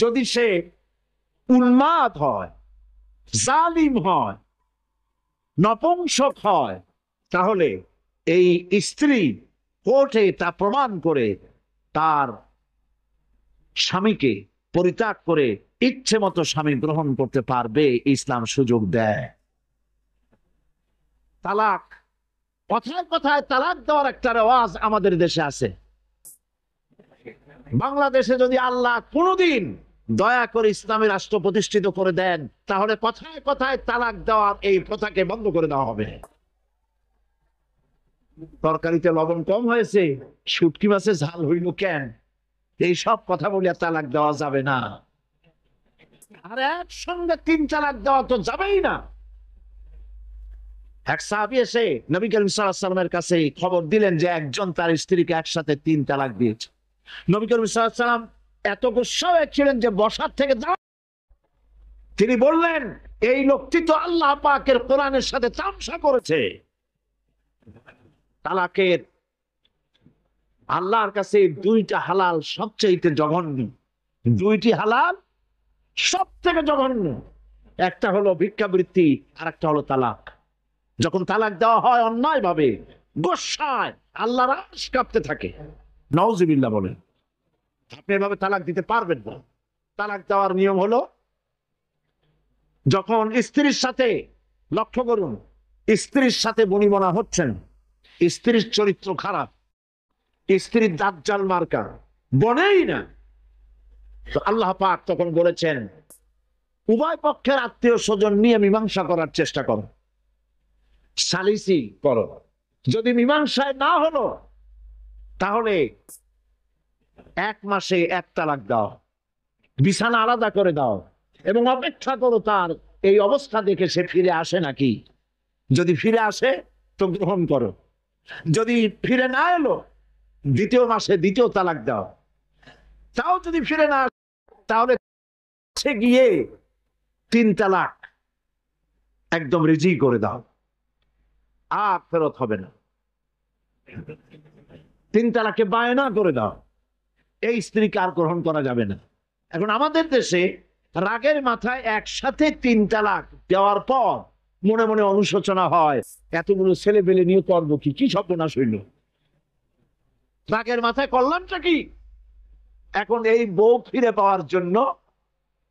যদি সে উন্মাদ হয়, জালিম হয়, নপুংসক হয়, তাহলে এই স্ত্রী কোর্টে তা প্রমাণ করে তার স্বামীকে পরিত্যাগ করে ইচ্ছে মতো স্বামী গ্রহণ করতে পারবে। ইসলাম সুযোগ দেয়। তালাক, কথায় কথায় তালাক দেওয়ার একটা রেওয়াজ আমাদের দেশে আছে। বাংলাদেশে যদি আল্লাহ কোনোদিন দয়া করে ইসলামী রাষ্ট্র প্রতিষ্ঠিত করে দেন, তাহলে কথায় কথায় তালাক দেওয়ার এই প্রথাকে বন্ধ করে দেওয়া হবে। তরকারিতে লবণ কম হয়েছে, শুটকি মাছে ঝাল হইল কেন, এই সব কথা বলে তালাক দেওয়া যাবে না। আর একসঙ্গে 3 তালাক দেওয়া তো যাবেই না। এক সাহাবী এসে নবী করিম সাল্লাল্লাহু আলাইহি ওয়াসাল্লামের কাছে খবর দিলেন যে একজন তার স্ত্রীকে একসাথে 3 তালাক দিয়েছে। নবী করিম সাল্লাল্লাহু আলাইহি ওয়াসাল্লাম এত গুসা হয়েছিলেন যে বসার থেকে তিনি বললেন, এই লোকটি তো আল্লাহ পাকের কোরআনের সাথে তামসা করেছে। তালাকের আল্লাহর কাছে 2টা হালাল সবচেয়ে জঘন্য। 2টি হালাল সব থেকে জঘন্য। একটা হলো ভিক্ষাবৃত্তি, আর একটা হলো তালাক। যখন তালাক দেওয়া হয় অন্যায় ভাবে, গোসায় আল্লাহর আরশ কাঁপতে থাকে। নাউজুবিল্লাহ বলেন। আপনি এভাবে তালাক দিতে পারবেন না। তালাক দেওয়ার নিয়ম হলো, যখন স্ত্রীর সাথে, লক্ষ্য করুন, স্ত্রীর সাথে বনিবনা হচ্ছেন, স্ত্রীর চরিত্র খারাপ, স্ত্রীর দাজ্জাল মার্কা, বনেই না, তো আল্লাহ পাক তখন বলেছেন উভয় পক্ষের আত্মীয় স্বজন নিয়ে মীমাংসা করার চেষ্টা করো, সালিসি করো। যদি মীমাংসায় না হলো, তাহলে 1 মাসে 1 তালাক দাও, বিছানা আলাদা করে দাও, এবং অপেক্ষা করো তার এই অবস্থা দেখে সে ফিরে আসে নাকি। যদি ফিরে আসে তো গ্রহণ করো, যদি ফিরে না এলো 2য় মাসে 2য় তালাক দাও। তাও যদি ফিরে না, তাহলে গিয়ে 3 তালাক একদম রেজি করে দাও, আর ফেরত হবে না। 3 তালাকে বায়না করে দাও, এই স্ত্রীকে আর গ্রহণ করা যাবে না। এখন আমাদের দেশে রাগের মাথায় একসাথে 3 তালাক দেওয়ার পর মনে মনে অনুশোচনা হয়, এতগুলো ছেলে পেলে নিয়ে করবো কি, কি সর্বনাশ হইল। রাগের মাথায় করলামটা কি? এখন এই বউ ফিরে পাওয়ার জন্য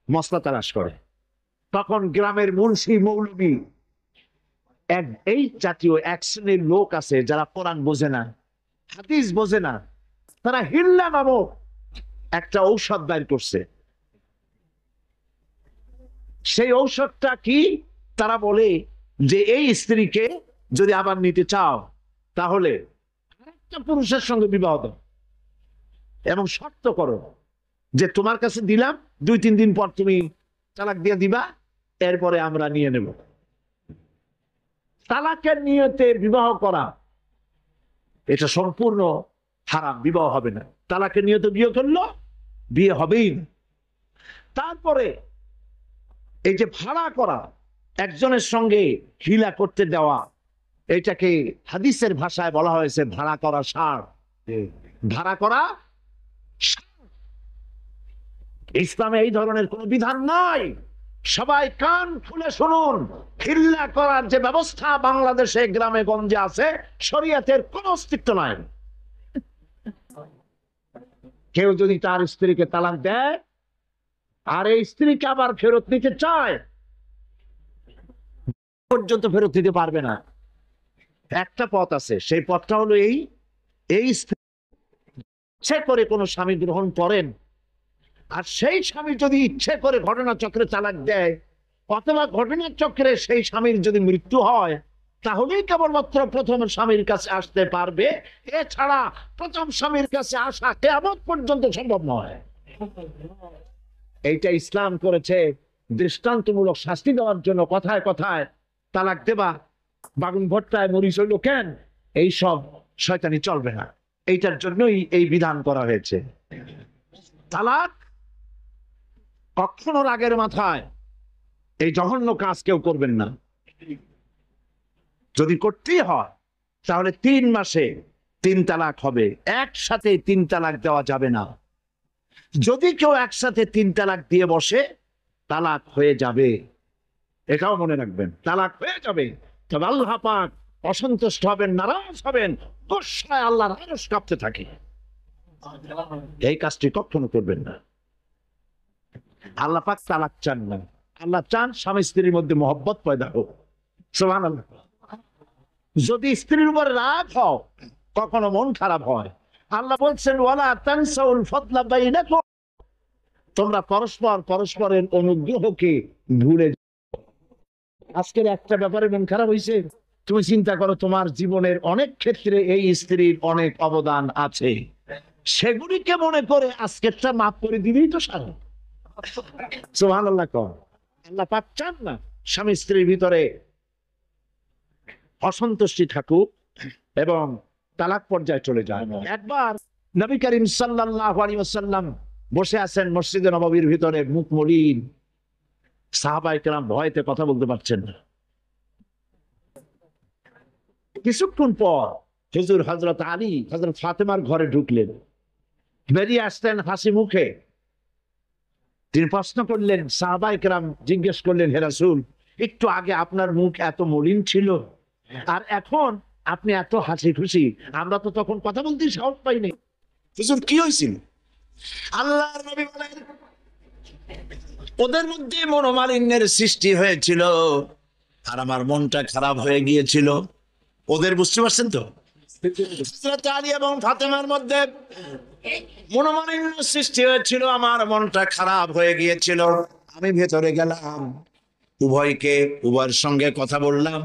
মশলা তালাশ করে। তখন গ্রামের মুন্সি মৌলবী, এই জাতীয় 1 শ্রেণীর লোক আছে যারা কোরআন বোঝে না, হাদিস বোঝে না, তারা হিল্লা নামক একটা ঔষধ বের করছে। সেই ঔষধটা কি? তারা বলে যে এই স্ত্রীকে যদি আবার নিতে চাও, তাহলে আরেকটা পুরুষের সঙ্গে বিবাহ দাও, এবং শর্ত করো যে তোমার কাছে দিলাম, 2-3 দিন পর তুমি তালাক দিয়ে দিবা, এরপরে আমরা নিয়ে নেব। তালাকের নিয়তে বিবাহ করা এটা সম্পূর্ণ হারাম, বিবাহ হবে না। তালাকের নিয়তে বিয়ে করলো, বিয়ে হবেই না। তারপরে এই যে ভাড়া করা, একজনের সঙ্গে হিলা করতে দেওয়া, এটাকে হাদিসের ভাষায় বলা হয়েছে ভাড়া করা ষাঁড়। ভাড়া করা, ইসলামে এই ধরনের কোন বিধান নাই। সবাই কান খুলে শুনুন, হিল্লা করার যে ব্যবস্থা বাংলাদেশে গ্রামে গঞ্জে আছে, শরীয়তের কোন অস্তিত্ব নাই। কেউ যদি তার স্ত্রীকে তালাক দেয় আর এই স্ত্রীকে আবার ফেরত নিতে চায়, পর্যন্ত ফেরত দিতে পারবে না। একটা পথ আছে, সেই পথটা হলো এই স্ত্রী ইচ্ছে করে কোন স্বামী গ্রহণ করেন, আর সেই স্বামী যদি ইচ্ছে করে ঘটনাচক্রে তালাক দেয়, অথবা ঘটনাচক্রে সেই স্বামীর যদি মৃত্যু হয়, তাহলেই কেবলমাত্র প্রথম স্বামীর কাছে আসতে পারবে। এছাড়া প্রথম স্বামীর কাছে আসা কিয়ামত পর্যন্ত সম্ভব নয়। এইটা ইসলাম করেছে দৃষ্টান্তমূলক শাস্তি দেওয়ার জন্য। কথায় কথায় তালাক দেবা, বাগুন ভট্টায় মরিচ হইল কেন, এই সব শয়তানি চলবে না। এইটার জন্যই এই বিধান করা হয়েছে। তালাক কখনো রাগের মাথায় এই জঘন্য কাজ কেউ করবেন না। যদি করতেই হয় তাহলে 3 মাসে 3 তালাক হবে, একসাথে 3 তালাক দেওয়া যাবে না। যদি কেউ একসাথে 3 তালাক দিয়ে বসে, তালাক হয়ে যাবে, এটাও মনে রাখবেন, তালাক হয়ে যাবে। তবে আল্লাহ পাক অসন্তুষ্ট হবেন, নারাজ হবেন, গোসায় আল্লাহর আরশ কাঁপতে থাকে। এই কাজটি কখনো করবেন না। আল্লাহ পাক তালাক চান না, আল্লাহ চান স্বামী স্ত্রীর মধ্যে মহব্বত পয়দা হোক। সুবহানাল্লাহ। যদি স্ত্রীর উপর রাগ হয়, কখনো মন খারাপ হয়, আল্লাহ বলছেন ওয়ালা তানসাউল ফাদলা বাইনাকুম, তোমরা পরস্পরের অনুগ্রহকে ভুলে যাও। আজকের একটা ব্যাপারে মন খারাপ হয়েছে, তুমি চিন্তা করো তোমার জীবনের অনেক ক্ষেত্রে এই স্ত্রীর অনেক অবদান আছে, সেগুলিকে মনে করে আজকেরটা মাফ করে দিবেই তো সারা। সুবহানাল্লাহ। আল্লাহ পাক চান না স্বামী স্ত্রীর ভিতরে অসন্তুষ্টি থাকুক এবং তালাক পর্যায়ে চলে যায়। একবার নবী করিম সাল্লাল্লাহু আলাইহি ওয়াসাল্লাম বসে আছেন মসজিদে নববীর ভিতরে, মুখ মলিন, সাহাবায়ে কেরাম ভয়তে কথা বলতে পারছেন না। কিছুক্ষণ পর হুজুর হযরত আলী হযরত ফাতেমার ঘরে ঢুকলেন, বেরিয়ে আসতেন হাসি মুখে। তিনি প্রশ্ন করলেন, সাহাবায়ে কেরাম জিজ্ঞেস করলেন, হে রাসূল, একটু আগে আপনার মুখ এত মলিন ছিল আর এখন আপনি এত হাসি খুশি, আমরা তো তখন কথা বলতে সাহস পাইনি। হুজুর কি হয়েছিল? আল্লাহর নবী বলেন, ওদের মধ্যে মনোমালিন্যের সৃষ্টি হয়েছিল আর আমার মনটা খারাপ হয়ে গিয়েছিল। ওদের, বুঝতে পারছেন তো, হযরত আলী এবং ফাতেমার মধ্যে মনোমালিন্য সৃষ্টি হয়েছিল, আমার মনটা খারাপ হয়ে গিয়েছিল। আমি ভেতরে গেলাম, উভয়ের সঙ্গে কথা বললাম।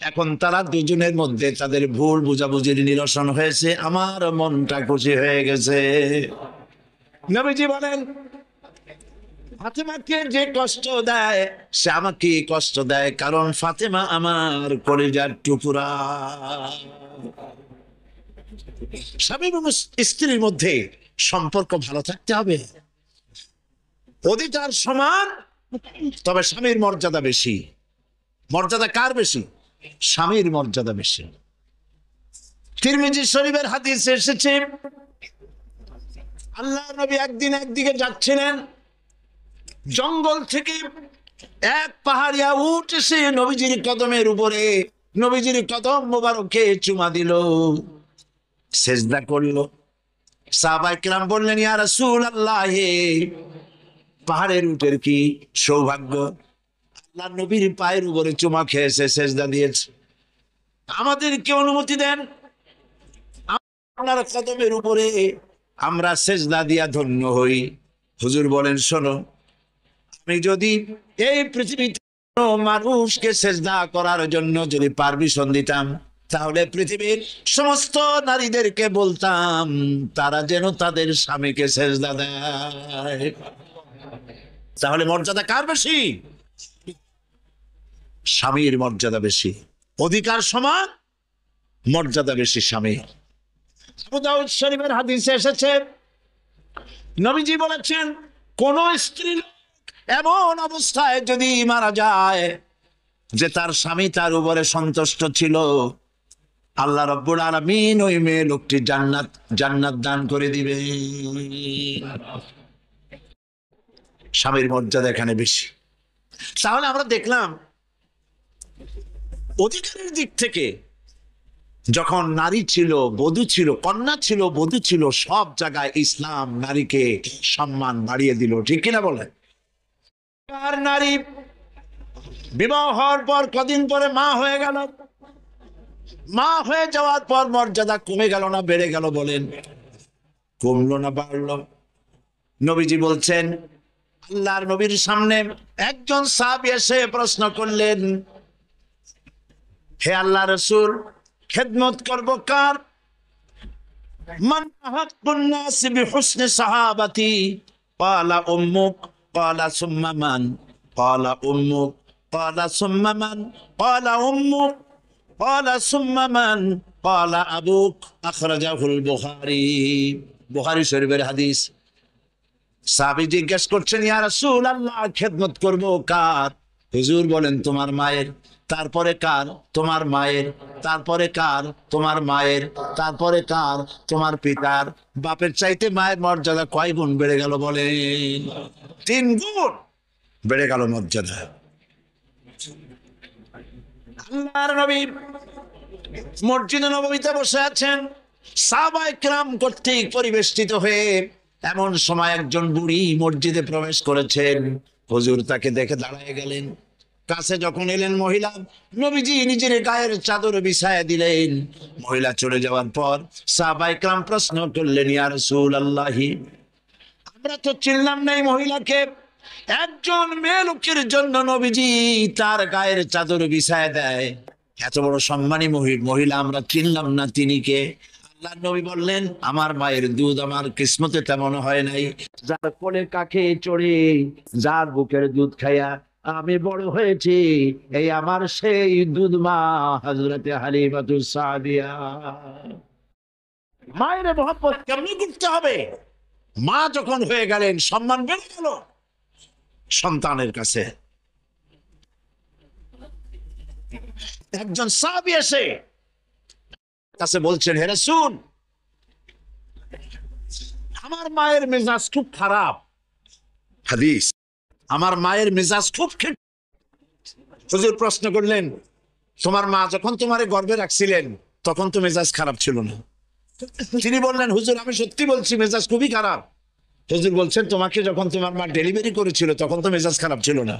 এখন তারা দুজনের মধ্যে তাদের ভুল বুঝাবুঝির নিরসন হয়েছে, আমার মনটা খুশি হয়ে গেছে। নবীজি বলেন, ফাতেমাকে যে কষ্ট দেয় সে আমাকে কষ্ট দেয়, কারণ ফাতেমা আমার কলিজার টুকরা। স্বামী এবং স্ত্রীর মধ্যে সম্পর্ক ভালো থাকতে হবে, অধিকার সমান, তবে স্বামীর মর্যাদা বেশি। মর্যাদা কার বেশি? স্বামীর মর্যাদা বেশি। তিরমিজি শরীফের হাদিসে এসেছে, আল্লাহর নবী একদিন একদিকে যাচ্ছিলেন, জঙ্গল থেকে এক পাহাড়িয়া উট এসে নবীজির কদমের উপরে, নবীজির কদম মোবারকে চুমা দিল, সেজদা করলো। সাহাবায়ে কেরাম বললেন, ইয়া রাসূলুল্লাহ, পাহাড়ের উটের কি সৌভাগ্য, আল্লাহর নবীর পায়ের উপরে চুমা খেয়েছে, সেজদা দিয়েছে, আমাদেরকে অনুমতি দেন, আপনার কদমের উপরে আমরা সেজদা দিয়া ধন্য হই। হুজুর বলেন, শোনো, আমি যদি এই পৃথিবীতে মানুষকে সেজদা করার জন্য যদি পারমিশন দিতাম, তাহলে পৃথিবীর সমস্ত নারীদেরকে বলতাম তারা যেন তাদের স্বামীকে সেজদা দেয়। তাহলে মর্যাদা কার বেশি? স্বামীর মর্যাদা বেশি, অধিকার সমান, মর্যাদা বেশি স্বামীর। আবু দাউদ শরীফের হাদিসে এসেছে, নবীজি বলেছেন, কোন স্ত্রী এমন অবস্থায় যদি মারা যায় যে তার স্বামী তার উপরে সন্তুষ্ট ছিল, আল্লাহ রাব্বুল আলামিন ওই মেয়ে লোকটি জান্নাত দান করে দিবে। স্বামীর মর্যাদা এখানে বেশি। তাহলে আমরা দেখলাম অধিকারের দিক থেকে যখন নারী ছিল, বধূ ছিল, কন্যা ছিল, বধূ ছিল, সব জায়গায় ইসলাম নারীকে সম্মান বাড়িয়ে দিল, ঠিক কিনা বলেন? আর নারী বিবাহ হওয়ার পর কদিন পরে মা হয়ে গেল, মা হয়ে যাওয়ার পর মর্যাদা কমে গেল না বেড়ে গেল? বলেন, কমলো না বাড়লো? নবীজি বলছেন, আল্লাহর নবীর সামনে একজন সাহাবী এসে প্রশ্ন করলেন, হে আল্লাহ রাসূল, খেদমত করব কার? মান আহাক্কুন নাস বিহুসনি সাহাবাতি? ক্বালা উম্মুক। ক্বালা সুম্মা মান? ক্বালা উম্মুক। ক্বালা সুম্মা মান? ক্বালা উম্মুক। ক্বালা সুম্মা মান? ক্বালা আবুক। আখরাজাহুল বুখারী। বুখারী শরীফের হাদিস। সাহাবী জিজ্ঞেস করছেন, ইয়া রাসূলুল্লাহ, খেদমত করব কার? হুজুর বলেন, তোমার মায়ের। তারপরে কার? তোমার মায়ের। তারপরে কার? তোমার মায়ের। তারপরে কার? তোমার পিতার। বাপের চাইতে মায়ের মর্যাদা কয় গুণ বেড়ে গেল বলেন? 3 গুণ বেড়ে গেল মর্যাদা। আল্লাহর নবী মসজিদে নববীতে বসে আছেন, সাহাবায়ে কেরাম কর্তৃক পরিবেষ্টিত হয়ে। এমন সময় একজন বুড়ি মসজিদে প্রবেশ করেছেন। হুজুর তাকে দেখে দাঁড়ায় গেলেন। কাছে যখন এলেন মহিলা, নবীজি নিজের গায়ের চাদর বিছায়া দিলেন। মহিলা চলে যাওয়ার পর সাহাবায়ে কেরাম প্রশ্ন করলেন, ইয়া রাসূলুল্লাহি, আমরা তো চিনলাম না এই মহিলাকে। একজন মেয়ে লোকের জন্য নবীজি তার গায়ের চাদর বিছায়া দেয়, এত বড় সম্মানী মহিলা আমরা চিনলাম না, তিনি কে? আল্লাহ নবী বললেন, আমার মায়ের দুধ আমার কিসমতে তেমন হয় নাই। যার কোলে কাকে চড়ে, যার বুকের দুধ খাইয়া আমি বড় হয়েছি, এই আমার সেই দুধ মা হযরতে হালিমাতুস সাদিয়া। মায়ের মহব্বত কেমনি করতে হবে? মা যখন হয়ে গেলেন, সম্মান বেড়ে গেল সন্তানের কাছে। একজন সাহাবী এসে কাছে বলছেন, হে রাসূল, আমার মায়ের মেজাজ খুব খারাপ। হাদিস, আমার মায়ের মেজাজ খুব খারাপ। হুজুর প্রশ্ন করলেন, তোমার মা যখন তোমারে গর্ভে রাখছিলেন তখন তো মেজাজ খারাপ ছিল না? তিনি বললেন, হুজুর আমি সত্যি বলছি, মেজাজ খুবই খারাপ। হুজুর বলছেন, তোমাকে যখন তোমার মা ডেলিভারি করেছিল তখন তো মেজাজ খারাপ ছিল না?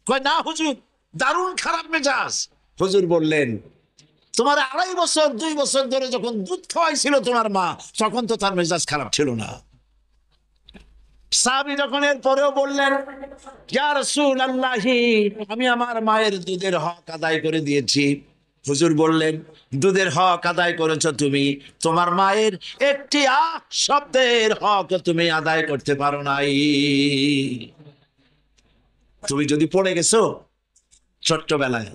কয়, না হুজুর, দারুণ খারাপ মেজাজ। হুজুর বললেন, তোমার 2.5 বছর 2 বছর ধরে যখন দুধ খাওয়াইছিল তোমার মা, তখন তো তার মেজাজ খারাপ ছিল না। সাহাবী যখন এর পরেও বললেন, ইয়া রাসূলুল্লাহি, আমি আমার মায়ের দুধের হক আদায় করে দিয়েছি। হুজুর বললেন, দুধের হক আদায় করেছো তুমি, তোমার মায়ের একটি শব্দের হক তুমি আদায় করতে পারো নাই। তুমি যদি পড়ে গেছো ছোট্টবেলায়,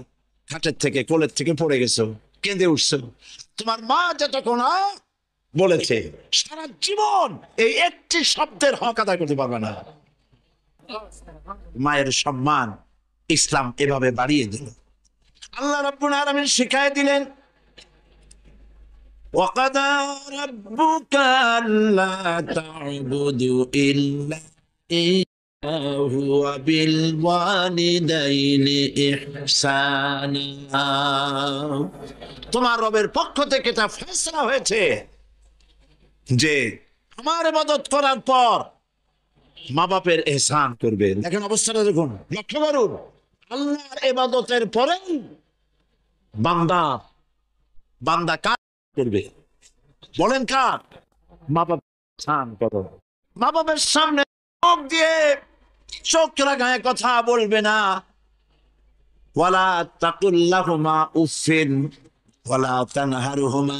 খাটের থেকে কোলের থেকে পড়ে গেছো, কেঁদে উঠছো, তোমার মা যতক্ষণ বলেছে, সারা জীবন এই একটি শব্দের হক আদায় করতে পারবে না। মায়ের সম্মান ইসলাম এভাবে বাড়িয়ে দিল। আল্লাহ রাব্বুল আলামিন শিখায় দিলেন, ওয়াকাদা রাব্বুকা আল্লা তা'বুদু ইল্লা ইয়্যাহু ওয়া বিল ওয়ালিদাইনি ইহসানা। তোমার রবের পক্ষ থেকে এটা ফয়সালা হয়েছে যে আমার ইবাদত করার পর মা বাপের ইহসান করবে। দেখেন অবস্থাটা দেখুন, লক্ষ্য করুন, আল্লাহর ইবাদতের পরে বান্দা কাজ করবে? বলেন কার? মা বাপ ইহসান করো। মা বাপের সামনে চোখ দিয়ে চোখ লাগায় কথা বলবে না। ওয়ালা তাকুল্লাহুমা উফিন ওয়ালা তানহারহুমা,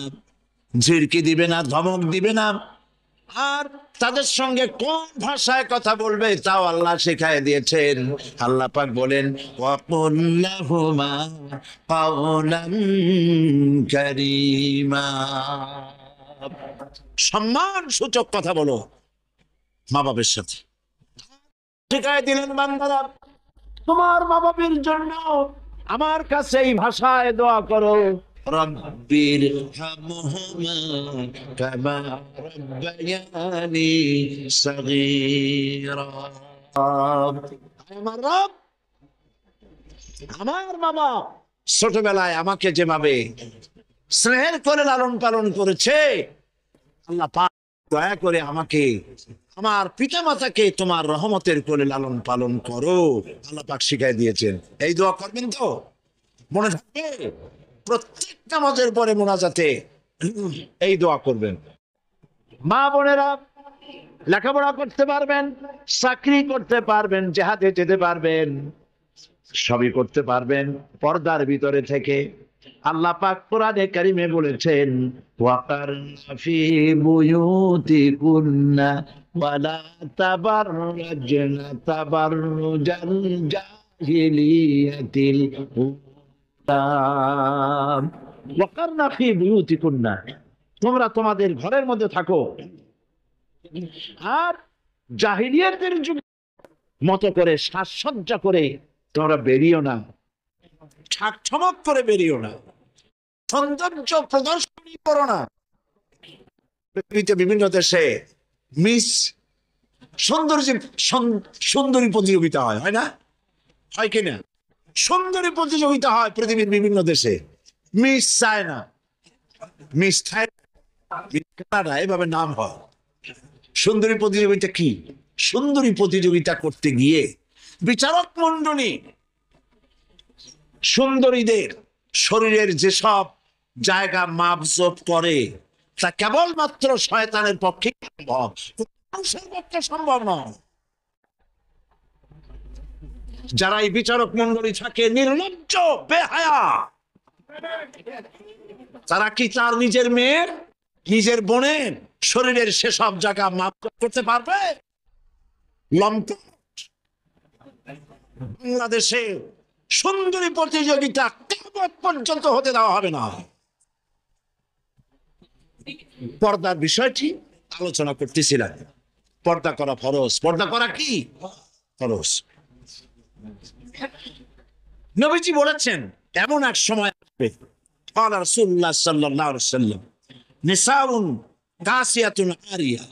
ঝিড়কি দিবে না, ধমক দিবে না। আর তাদের সঙ্গে কোন ভাষায় কথা বলবে তাও আল্লাহ শিখায় দিয়েছেন। আল্লাহ পাক বলেন, ওয়াকুল্লাহুমা কাওলান কারীমা, সম্মান সূচক কথা বলো মা বাবার সাথে। শিখায় দিলেন, বান্দারা তোমার মা বাবার জন্য আমার কাছে এই ভাষায় দোয়া করো, রব্বির হামহুমা কামা রাব্বায়ানি সগীরা। আমার রব, আমার বাবা ছোটবেলায় আমাকে যেভাবে স্নেহের করে লালন পালন করেছে, আল্লাহ পাক দয়া করে আমাকে, আমার পিতা মাতাকে তোমার রহমতের করে লালন পালন করো। আল্লাহ পাক শিখাই দিয়েছেন। এই দোয়া করবেন তো? মনে থাকবে? প্রত্যেক নামাজের পরে মোনাজাতে এই দোয়া করবেন। মা বোনেরা লেখাপড়া করতে পারবেন, চাকরি করতে পারবেন, জিহাদে যেতে পারবেন, সবই করতে পারবেন পর্দার ভিতরে থেকে। আল্লাহ পাক কোরআনে কারিমে বলেছেন, ওয়াকারনা ফি বুয়ুতিকুন্না ওয়ালা তাবাররাজনা তাবাররুজাল জাহিলিয়াতিল উলা। ওয়াকারনা ফি বুয়ুতিকুন্না, তোমরা তোমাদের ঘরের মধ্যে থাকো, আর জাহিলিয়াতের যুগ মতো করে সাজসজ্জা করে তোমরা বেরিয়েও না। ঠাকঠমক করে বেরিও না, সৌন্দর্য প্রদর্শনী করো না। পৃথিবীতে বিভিন্ন দেশে মিস সুন্দরী প্রতিযোগিতা হয় না? হয় কিনা? সুন্দরী প্রতিযোগিতা হয় পৃথিবীর বিভিন্ন দেশে। মিস চায়না, মিস কানাডা, এভাবে নাম হয়। সুন্দরী প্রতিযোগিতা কি? সুন্দরী প্রতিযোগিতা করতে গিয়ে বিচারক মন্ডলী সুন্দরীদের শরীরের যেসব জায়গা মাপজোপ করে তা কেবলমাত্র শয়তানের পক্ষে সম্ভব, মানুষের পক্ষে সম্ভব নয়। যারা এই বিচারক মন্ডলী থাকে নির্লজ্জ বেহায়া, তারা কি তার নিজের মেয়ের, নিজের বোনের শরীরের সেসব জায়গা মাপ করতে পারবে? বাংলাদেশে সুন্দরী প্রতিযোগিতা কিয়ামত পর্যন্ত হতে দেওয়া হবে না। পর্দার বিষয়টি আলোচনা করতেছিলাম। পর্দা করা ফরজ। পর্দা করা কি ফরজ? নবীজি বলেছেন এমন এক সময় আসবে, রাসূলুল্লাহ সাল্লাল্লাহু আলাইহি ওয়াসাল্লাম, নিসাউন কাসিয়াতুন আরিয়া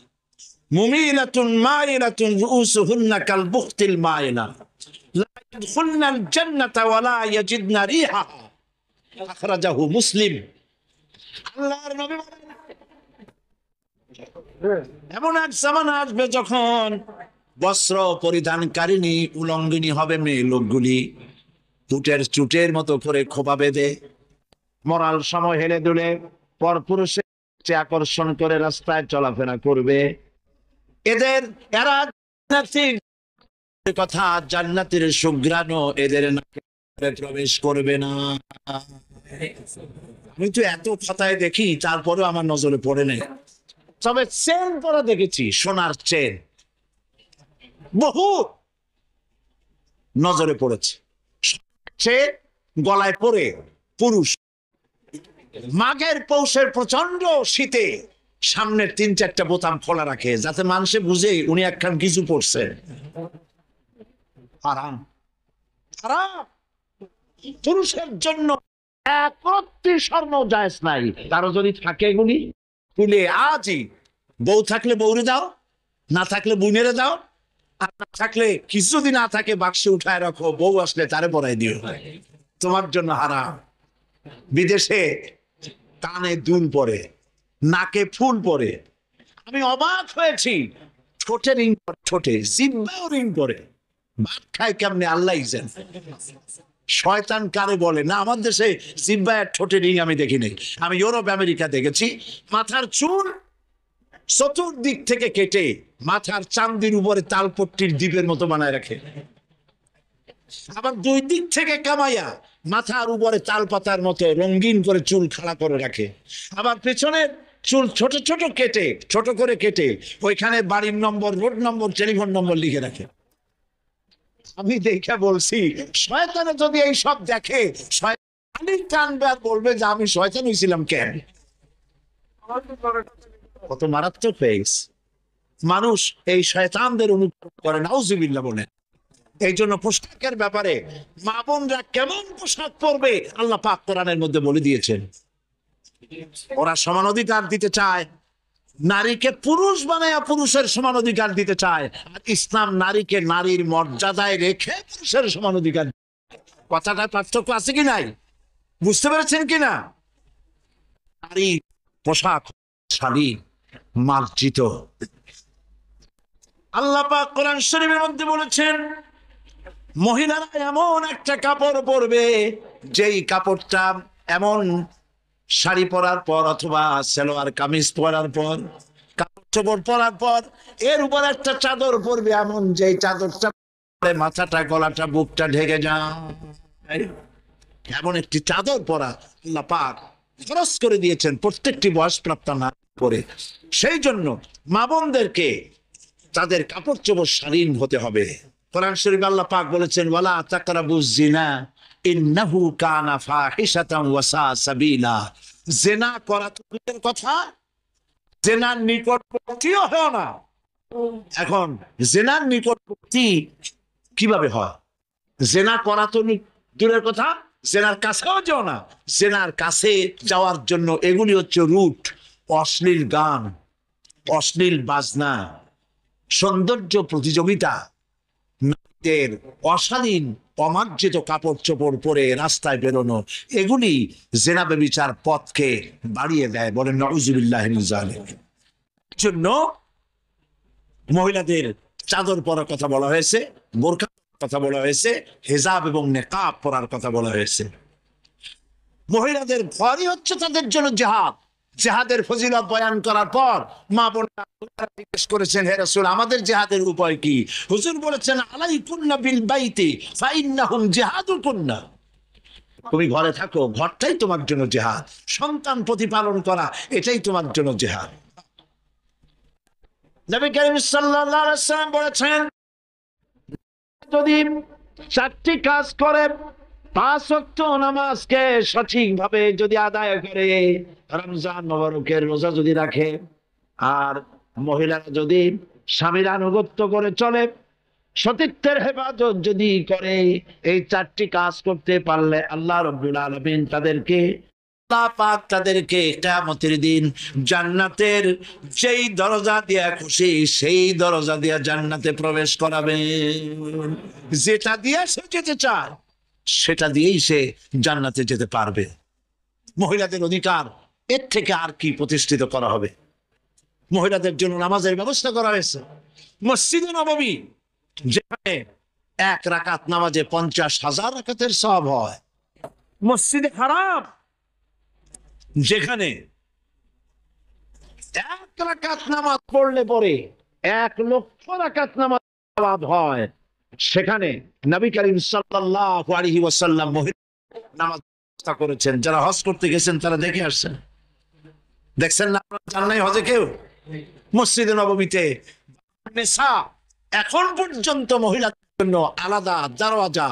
মুমিলাতুন মাইলাতুন রুউসুহুন্না কাল বুখতিল মাইলা লা ইয়াদখুলনাল জান্নাতা ওয়া লা ইয়াজিদনা রিহাহা, আখরাজাহু মুসলিম। আল্লাহর নবী বলেন এমন এক জামানা আসবে যখন বস্ত্র পরিধানকারিণী উলঙ্গিনী হবে মেয়ে লোকগুলি, চুটের মতো করে খোপা বেঁধে মরাল সময় হেলে দুলে পরপুরুষের আকর্ষণ করে রাস্তায় চলাফেরা করবে। এরা কথা, জান্নাতের সুঘ্রাণ এদের নাকে প্রবেশ করবে না। আমি তো এত কথায় দেখি, তারপরেও আমার নজরে পড়ে নেই। তবে চেন পরা দেখেছি, সোনার চেন বহু নজরে পড়েছে। চেন গলায় পরে পুরুষ মাঘের পৌষের প্রচন্ড শীতে সামনের 3-4টা বোতাম খোলা রাখে, যাতে মানুষে বুঝে উনি একখান কিছু পড়ছে। হারাম, হারাম। পুরুষের জন্য একরত্তি স্বর্ণ জায়েজ নাই। কারো যদি থাকে এগুলি তুলে আজই, বউ থাকলে বউরে দাও, না থাকলে বুনেরে দাও, আর না থাকলে কিছু যদি না থাকে বাক্সে উঠায় রাখো, বউ আসলে তারে পরাই দিও, তোমার জন্য হারাম। বিদেশে কানে দুল পরে, নাকে ফুল পরে, আমি অবাক হয়েছি। ঠোঁটে রিং পরে, ঠোঁটে জিহ্বাও রিং পরে, ভাত খায় কেমনে আল্লাহ জানে। শয়তান কারে বলে না, আমার দেশে জিহ্বায় ঠোঁটে রিং আমি দেখি নাই। আমি ইউরোপ আমেরিকা দেখেছি, মাথার চুল চতুর্দিক থেকে কেটে মাথার চান্দির উপরে তালপট্টির দ্বীপের মতো বানায় রাখে, আবার 2 দিক থেকে কামাইয়া মাথার উপরে তাল পাতার মতো রঙিন করে চুল খাড়া করে রাখে, আবার পেছনের চুল ছোট ছোট কেটে, ছোট করে কেটে ওইখানে বাড়ির নম্বর, রোড নম্বর, টেলিফোন নম্বর লিখে রাখে। আমি দেখে বলছি, শয়তানে যদি এই সব দেখে শয়তানি কানবে আর বলবে যে আমি শয়তান হইছিলাম কেন। কত মারাত্মক ফেস। মানুষ এই শয়তানদের অনুভব করে, নাউজুবিল্লাহ বলে। এই জন্য পোশাকের ব্যাপারে মা বোনরা কেমন পোশাক পরবে আল্লাহ পাক কোরআনের মধ্যে বলে দিয়েছেন। ওরা সমান অধিকার দিতে চায়, নারীকে পুরুষ বানায়া পুরুষের সমান অধিকার দিতে চায়, আর ইসলাম নারীকে নারীর মর্যাদায় রেখে পুরুষের সমান অধিকার। কথাটা পার্থক্য আছে কি নাই? বুঝতে পেরেছেন কিনা? নারী পোশাক শালীন, মার্জিত। আল্লাহ পাক কোরআন শরীফের মধ্যে বলেছেন, মহিলারা এমন একটা কাপড় পরবে যেই কাপড়টা এমন শাড়ি পরার পর অথবা সালোয়ার কামিজ পরার পর, কাপড় চোপড় পরার পর এর উপর একটা চাদর পরবে এমন, যে চাদরটা মাথাটা, গলাটা, বুকটা ঢেকে যায়। এমন একটি চাদর পরা আল্লাহ পাক ফরজ করে দিয়েছেন প্রত্যেকটি বয়সপ্রাপ্ত নারী পরে। সেই জন্য মা বোনদেরকে তাদের কাপড় চোপড় শালীন হতে হবে। কোরআন শরীফ আল্লাহ পাক বলেছেন, ওয়ালা তাকরাবুজ জিনা ইন্নাহু কানা ফাহিশাতান ওয়া সা সাবিলা। জিনা করা তো দূরের কথা, জিনার নিকটবর্তীও হয় না। এখন জিনার নিকটবর্তী কিভাবে হয়? জিনা করা তো দূরের কথা, জেনার কাছেও যাও না। জেনার কাছে যাওয়ার জন্য এগুলি হচ্ছে রুট: অশ্লীল গান, অশ্লীল বাজনা, সৌন্দর্য প্রতিযোগিতা, নারীদের অশালীন অমার্জিত কাপড় চোপড় পরে রাস্তায় বেরোনো, এগুলি জেনা ব্যভিচার পথকে বাড়িয়ে দেয়। বলেন নাউজুবিল্লাহ মিন যালিক। জন্য মহিলাদের চাদর পরার কথা বলা হয়েছে, বোরকা কথা বলা হয়েছে, হিজাব এবং নেকাব পরার কথা বলা হয়েছে। মহিলাদের ঘরই হচ্ছে তাদের জন্য জিহাদ। জিহাদের ফজিলত বয়ান করার পর মা বোনরা জিজ্ঞেস করেছেন, হে রাসূল, আমাদের জিহাদের উপায় কি? হুজুর বলেছেন, আলাইকুন্না বিল বাইতি ফাইন্নাহুম জিহাদুকুন্না। তুমি ঘরে থাকো, ঘরটাই তোমার জন্য জিহাদ। সন্তান প্রতিপালন করা, এটাই তোমার জন্য জিহাদ। নবী করিম সাল্লাল্লাহু আলাইহি ওয়াসাল্লাম বলেছেন, যদি 4টি কাজ করে, 5 ওয়াক্ত নামাজকে সঠিকভাবে যদি আদায় করে, রমজান মোবারকের রোজা যদি রাখে, আর মহিলারা যদি স্বামীর আনুগত্য করে চলে, সতীত্বের হেফাজত যদি করে, এই 4টি কাজ করতে পারলে আল্লাহ রাব্বুল আলামিন তাদেরকে, আল্লাহ পাক তাদেরকে কিয়ামতের দিন জান্নাতের যেই দরজা দিয়া খুশি সেই দরজা দিয়া জান্নাতে প্রবেশ করাবে। যেটা দিয়ে সে যেতে চায় সেটা দিয়েই সে জান্নাতে যেতে পারবে। মহিলাদের অধিকার এর থেকে আর কি প্রতিষ্ঠিত করা হবে? মহিলাদের জন্য নামাজের ব্যবস্থা করা হয়েছে। মসজিদে নববী, যেখানে 1 রাকাত নামাজে 50,000 রাকাতের সওয়াব হয়। মসজিদে হারাম, যেখানে 1 রাকাত নামাজ পড়লে পরে 1,00,000 রাকাত নামাজ সওয়াব হয়, সেখানে নবী করিম সাল্লাল্লাহু আলাইহি ওয়াসাল্লাম মহিলা নামাজ ব্যবস্থা করেছেন। যারা হজ করতে গেছেন তারা দেখে আসছেন, দেখছেন না? আপনারা জান নাই হজে কেউ? মসজিদে নববীতে নেশা এখন পর্যন্ত মহিলাদের জন্য আলাদা দরওয়াজা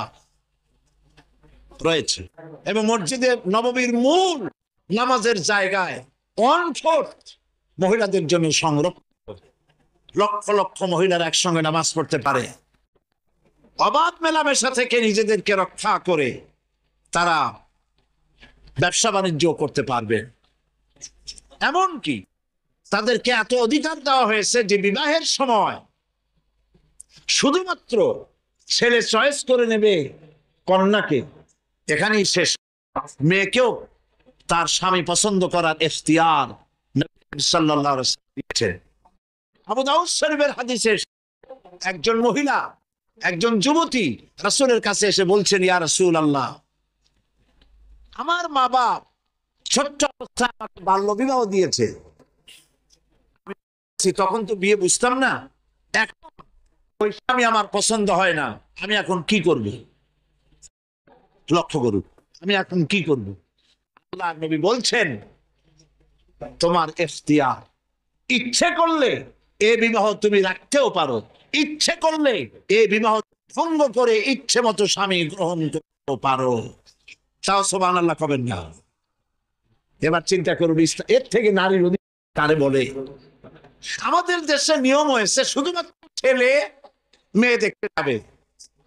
রয়েছে, এবং মসজিদে নববীর মূল নামাজের জায়গায় 1/4 মহিলাদের জন্য সংরক্ষণ। লক্ষ লক্ষ মহিলারা একসঙ্গে নামাজ পড়তে পারে। অবাধ মেলামেশা থেকে নিজেদেরকে রক্ষা করে তারা ব্যবসা বাণিজ্য করতে পারবে। এমনকি তাদেরকে এত অধিকার দেওয়া হয়েছে যে বিবাহের সময় শুধুমাত্র ছেলে চয়েস করে নেবে কন্যাকে, এখানেই শেষ। মেয়েকেও তার স্বামী পছন্দ করার ইখতিয়ার নবী সাল্লাল্লাহু আলাইহি ওয়াসাল্লাম দিয়েছেন। আবু দাউদ শরীফের হাদিসে একজন মহিলা, একজন যুবতী রাসূলের কাছে এসে বলছেন, ইয়া রাসূলুল্লাহ, আমার মা বাপ ছোট্ট অবস্থায় আমাকে বাল্য বিবাহ দিয়েছে। তখন তো বিয়ে বুঝতাম না, এখন ওই স্বামী আমার পছন্দ হয় না, আমি এখন কি করব? লক্ষ্য করুন, আমি এখন কি করব? আল্লাহর নবী বলছেন, তোমার ইখতিয়ার। ইচ্ছে করলে এই বিবাহ তুমি রাখতেও পারো, ইচ্ছে করলে এই বিবাহ ভঙ্গ করে ইচ্ছে মতো স্বামী গ্রহণ করতে পারো। তাও সুবহানাল্লাহ কবেন না? এবার চিন্তা করুন, এর থেকে নারীর অধিকার কারে বলে? আমাদের দেশে নিয়ম হয়েছে শুধুমাত্র ছেলে মেয়ে দেখতে যাবে,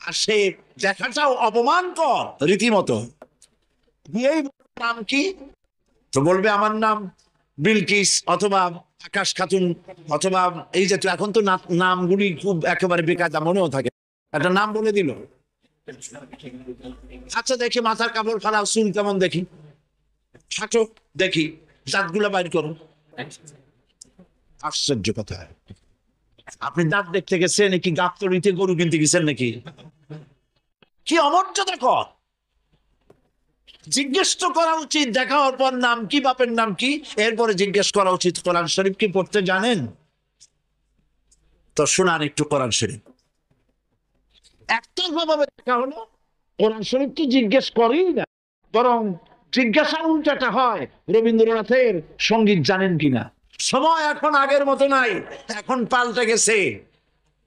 আর সে দেখাটাও অপমানকর রীতিমতো। বিয়েই নাম কি? তো বলবে আমার নাম বিলকিস অথবা আকাশ খাতুন, অথবা এই যে এখন তো নামগুলি খুব একেবারে বেকায়দা মনেও থাকে, একটা নাম বলে দিল। আচ্ছা দেখি মাথার কাপড় ফালাও, চুল কেমন দেখি, হাঁটো দেখি, দাঁতগুলো বাইর করো। আশ্চর্য কথা, আপনি দাঁত দেখতে গেছেন নাকি গাবতলিতে গরু কিনতে গেছেন নাকি? কি অমর্যাদা কর! জিজ্ঞেস তো করা উচিত, দেখা হওয়ার পর নাম কি, বাপের নাম কি, এরপরে জিজ্ঞেস করা উচিত কোরআন শরীফ কি পড়তে জানেন? তো শোনান একটু কোরআন শরীফ। একতরফা ভাবে দেখা হলো, কোরআন শরীফ তো জিজ্ঞেস করেই না, বরং জিজ্ঞাসা উল্টাটা হয়, রবীন্দ্রনাথের সঙ্গীত জানেন কিনা। সময় এখন আগের মতো নাই, এখন পাল্টে গেছে,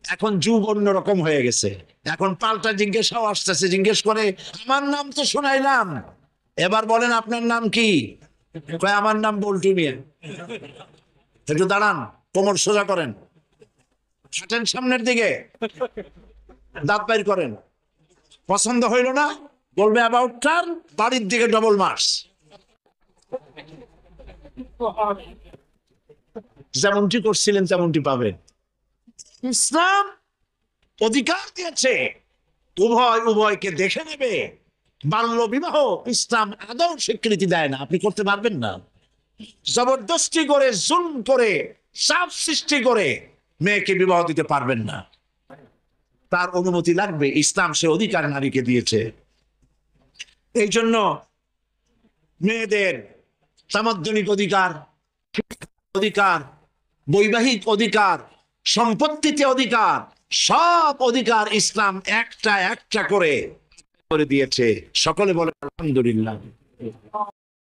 এখন যুগ অন্যরকম হয়ে গেছে। এখন পাল্টা জিজ্ঞাসাও আসতেছে, জিজ্ঞেস করে আমার নাম তো শোনাইলাম, এবার বলেন আপনার নাম কি? কয় আমার নাম বল্টু মিয়া। একটু দাঁড়ান, কোমর সোজা করেন, হাঁটেন সামনের দিকে, দাঁত বাইর করেন। পছন্দ হইল না, বলবে অ্যাবাউট টার্ন, বাড়ির দিকে ডবল মার্কস। যেমনটি করছিলেন তেমনটি পাবেন। ইসলাম অধিকার দিয়েছে উভয় উভয়কে দেখে নেবে। বাল্য বিবাহ ইসলাম আদৌ স্বীকৃতি দেয় না, আপনি করতে পারবেন না। জবরদস্তি করে, জুলম করে, চাপ সৃষ্টি করে মেয়েকে বিবাহ দিতে পারবেন না। তার অনুমতি লাগবে। ইসলাম সে অধিকার নারীকে দিয়েছে। এই জন্য মেয়েদের সামাজিক অধিকার, অধিকার, বৈবাহিক অধিকার, সম্পত্তিতে অধিকার, সব অধিকার ইসলাম একটা একটা করে দিয়েছে। সকলে বলে আলহামদুলিল্লাহ।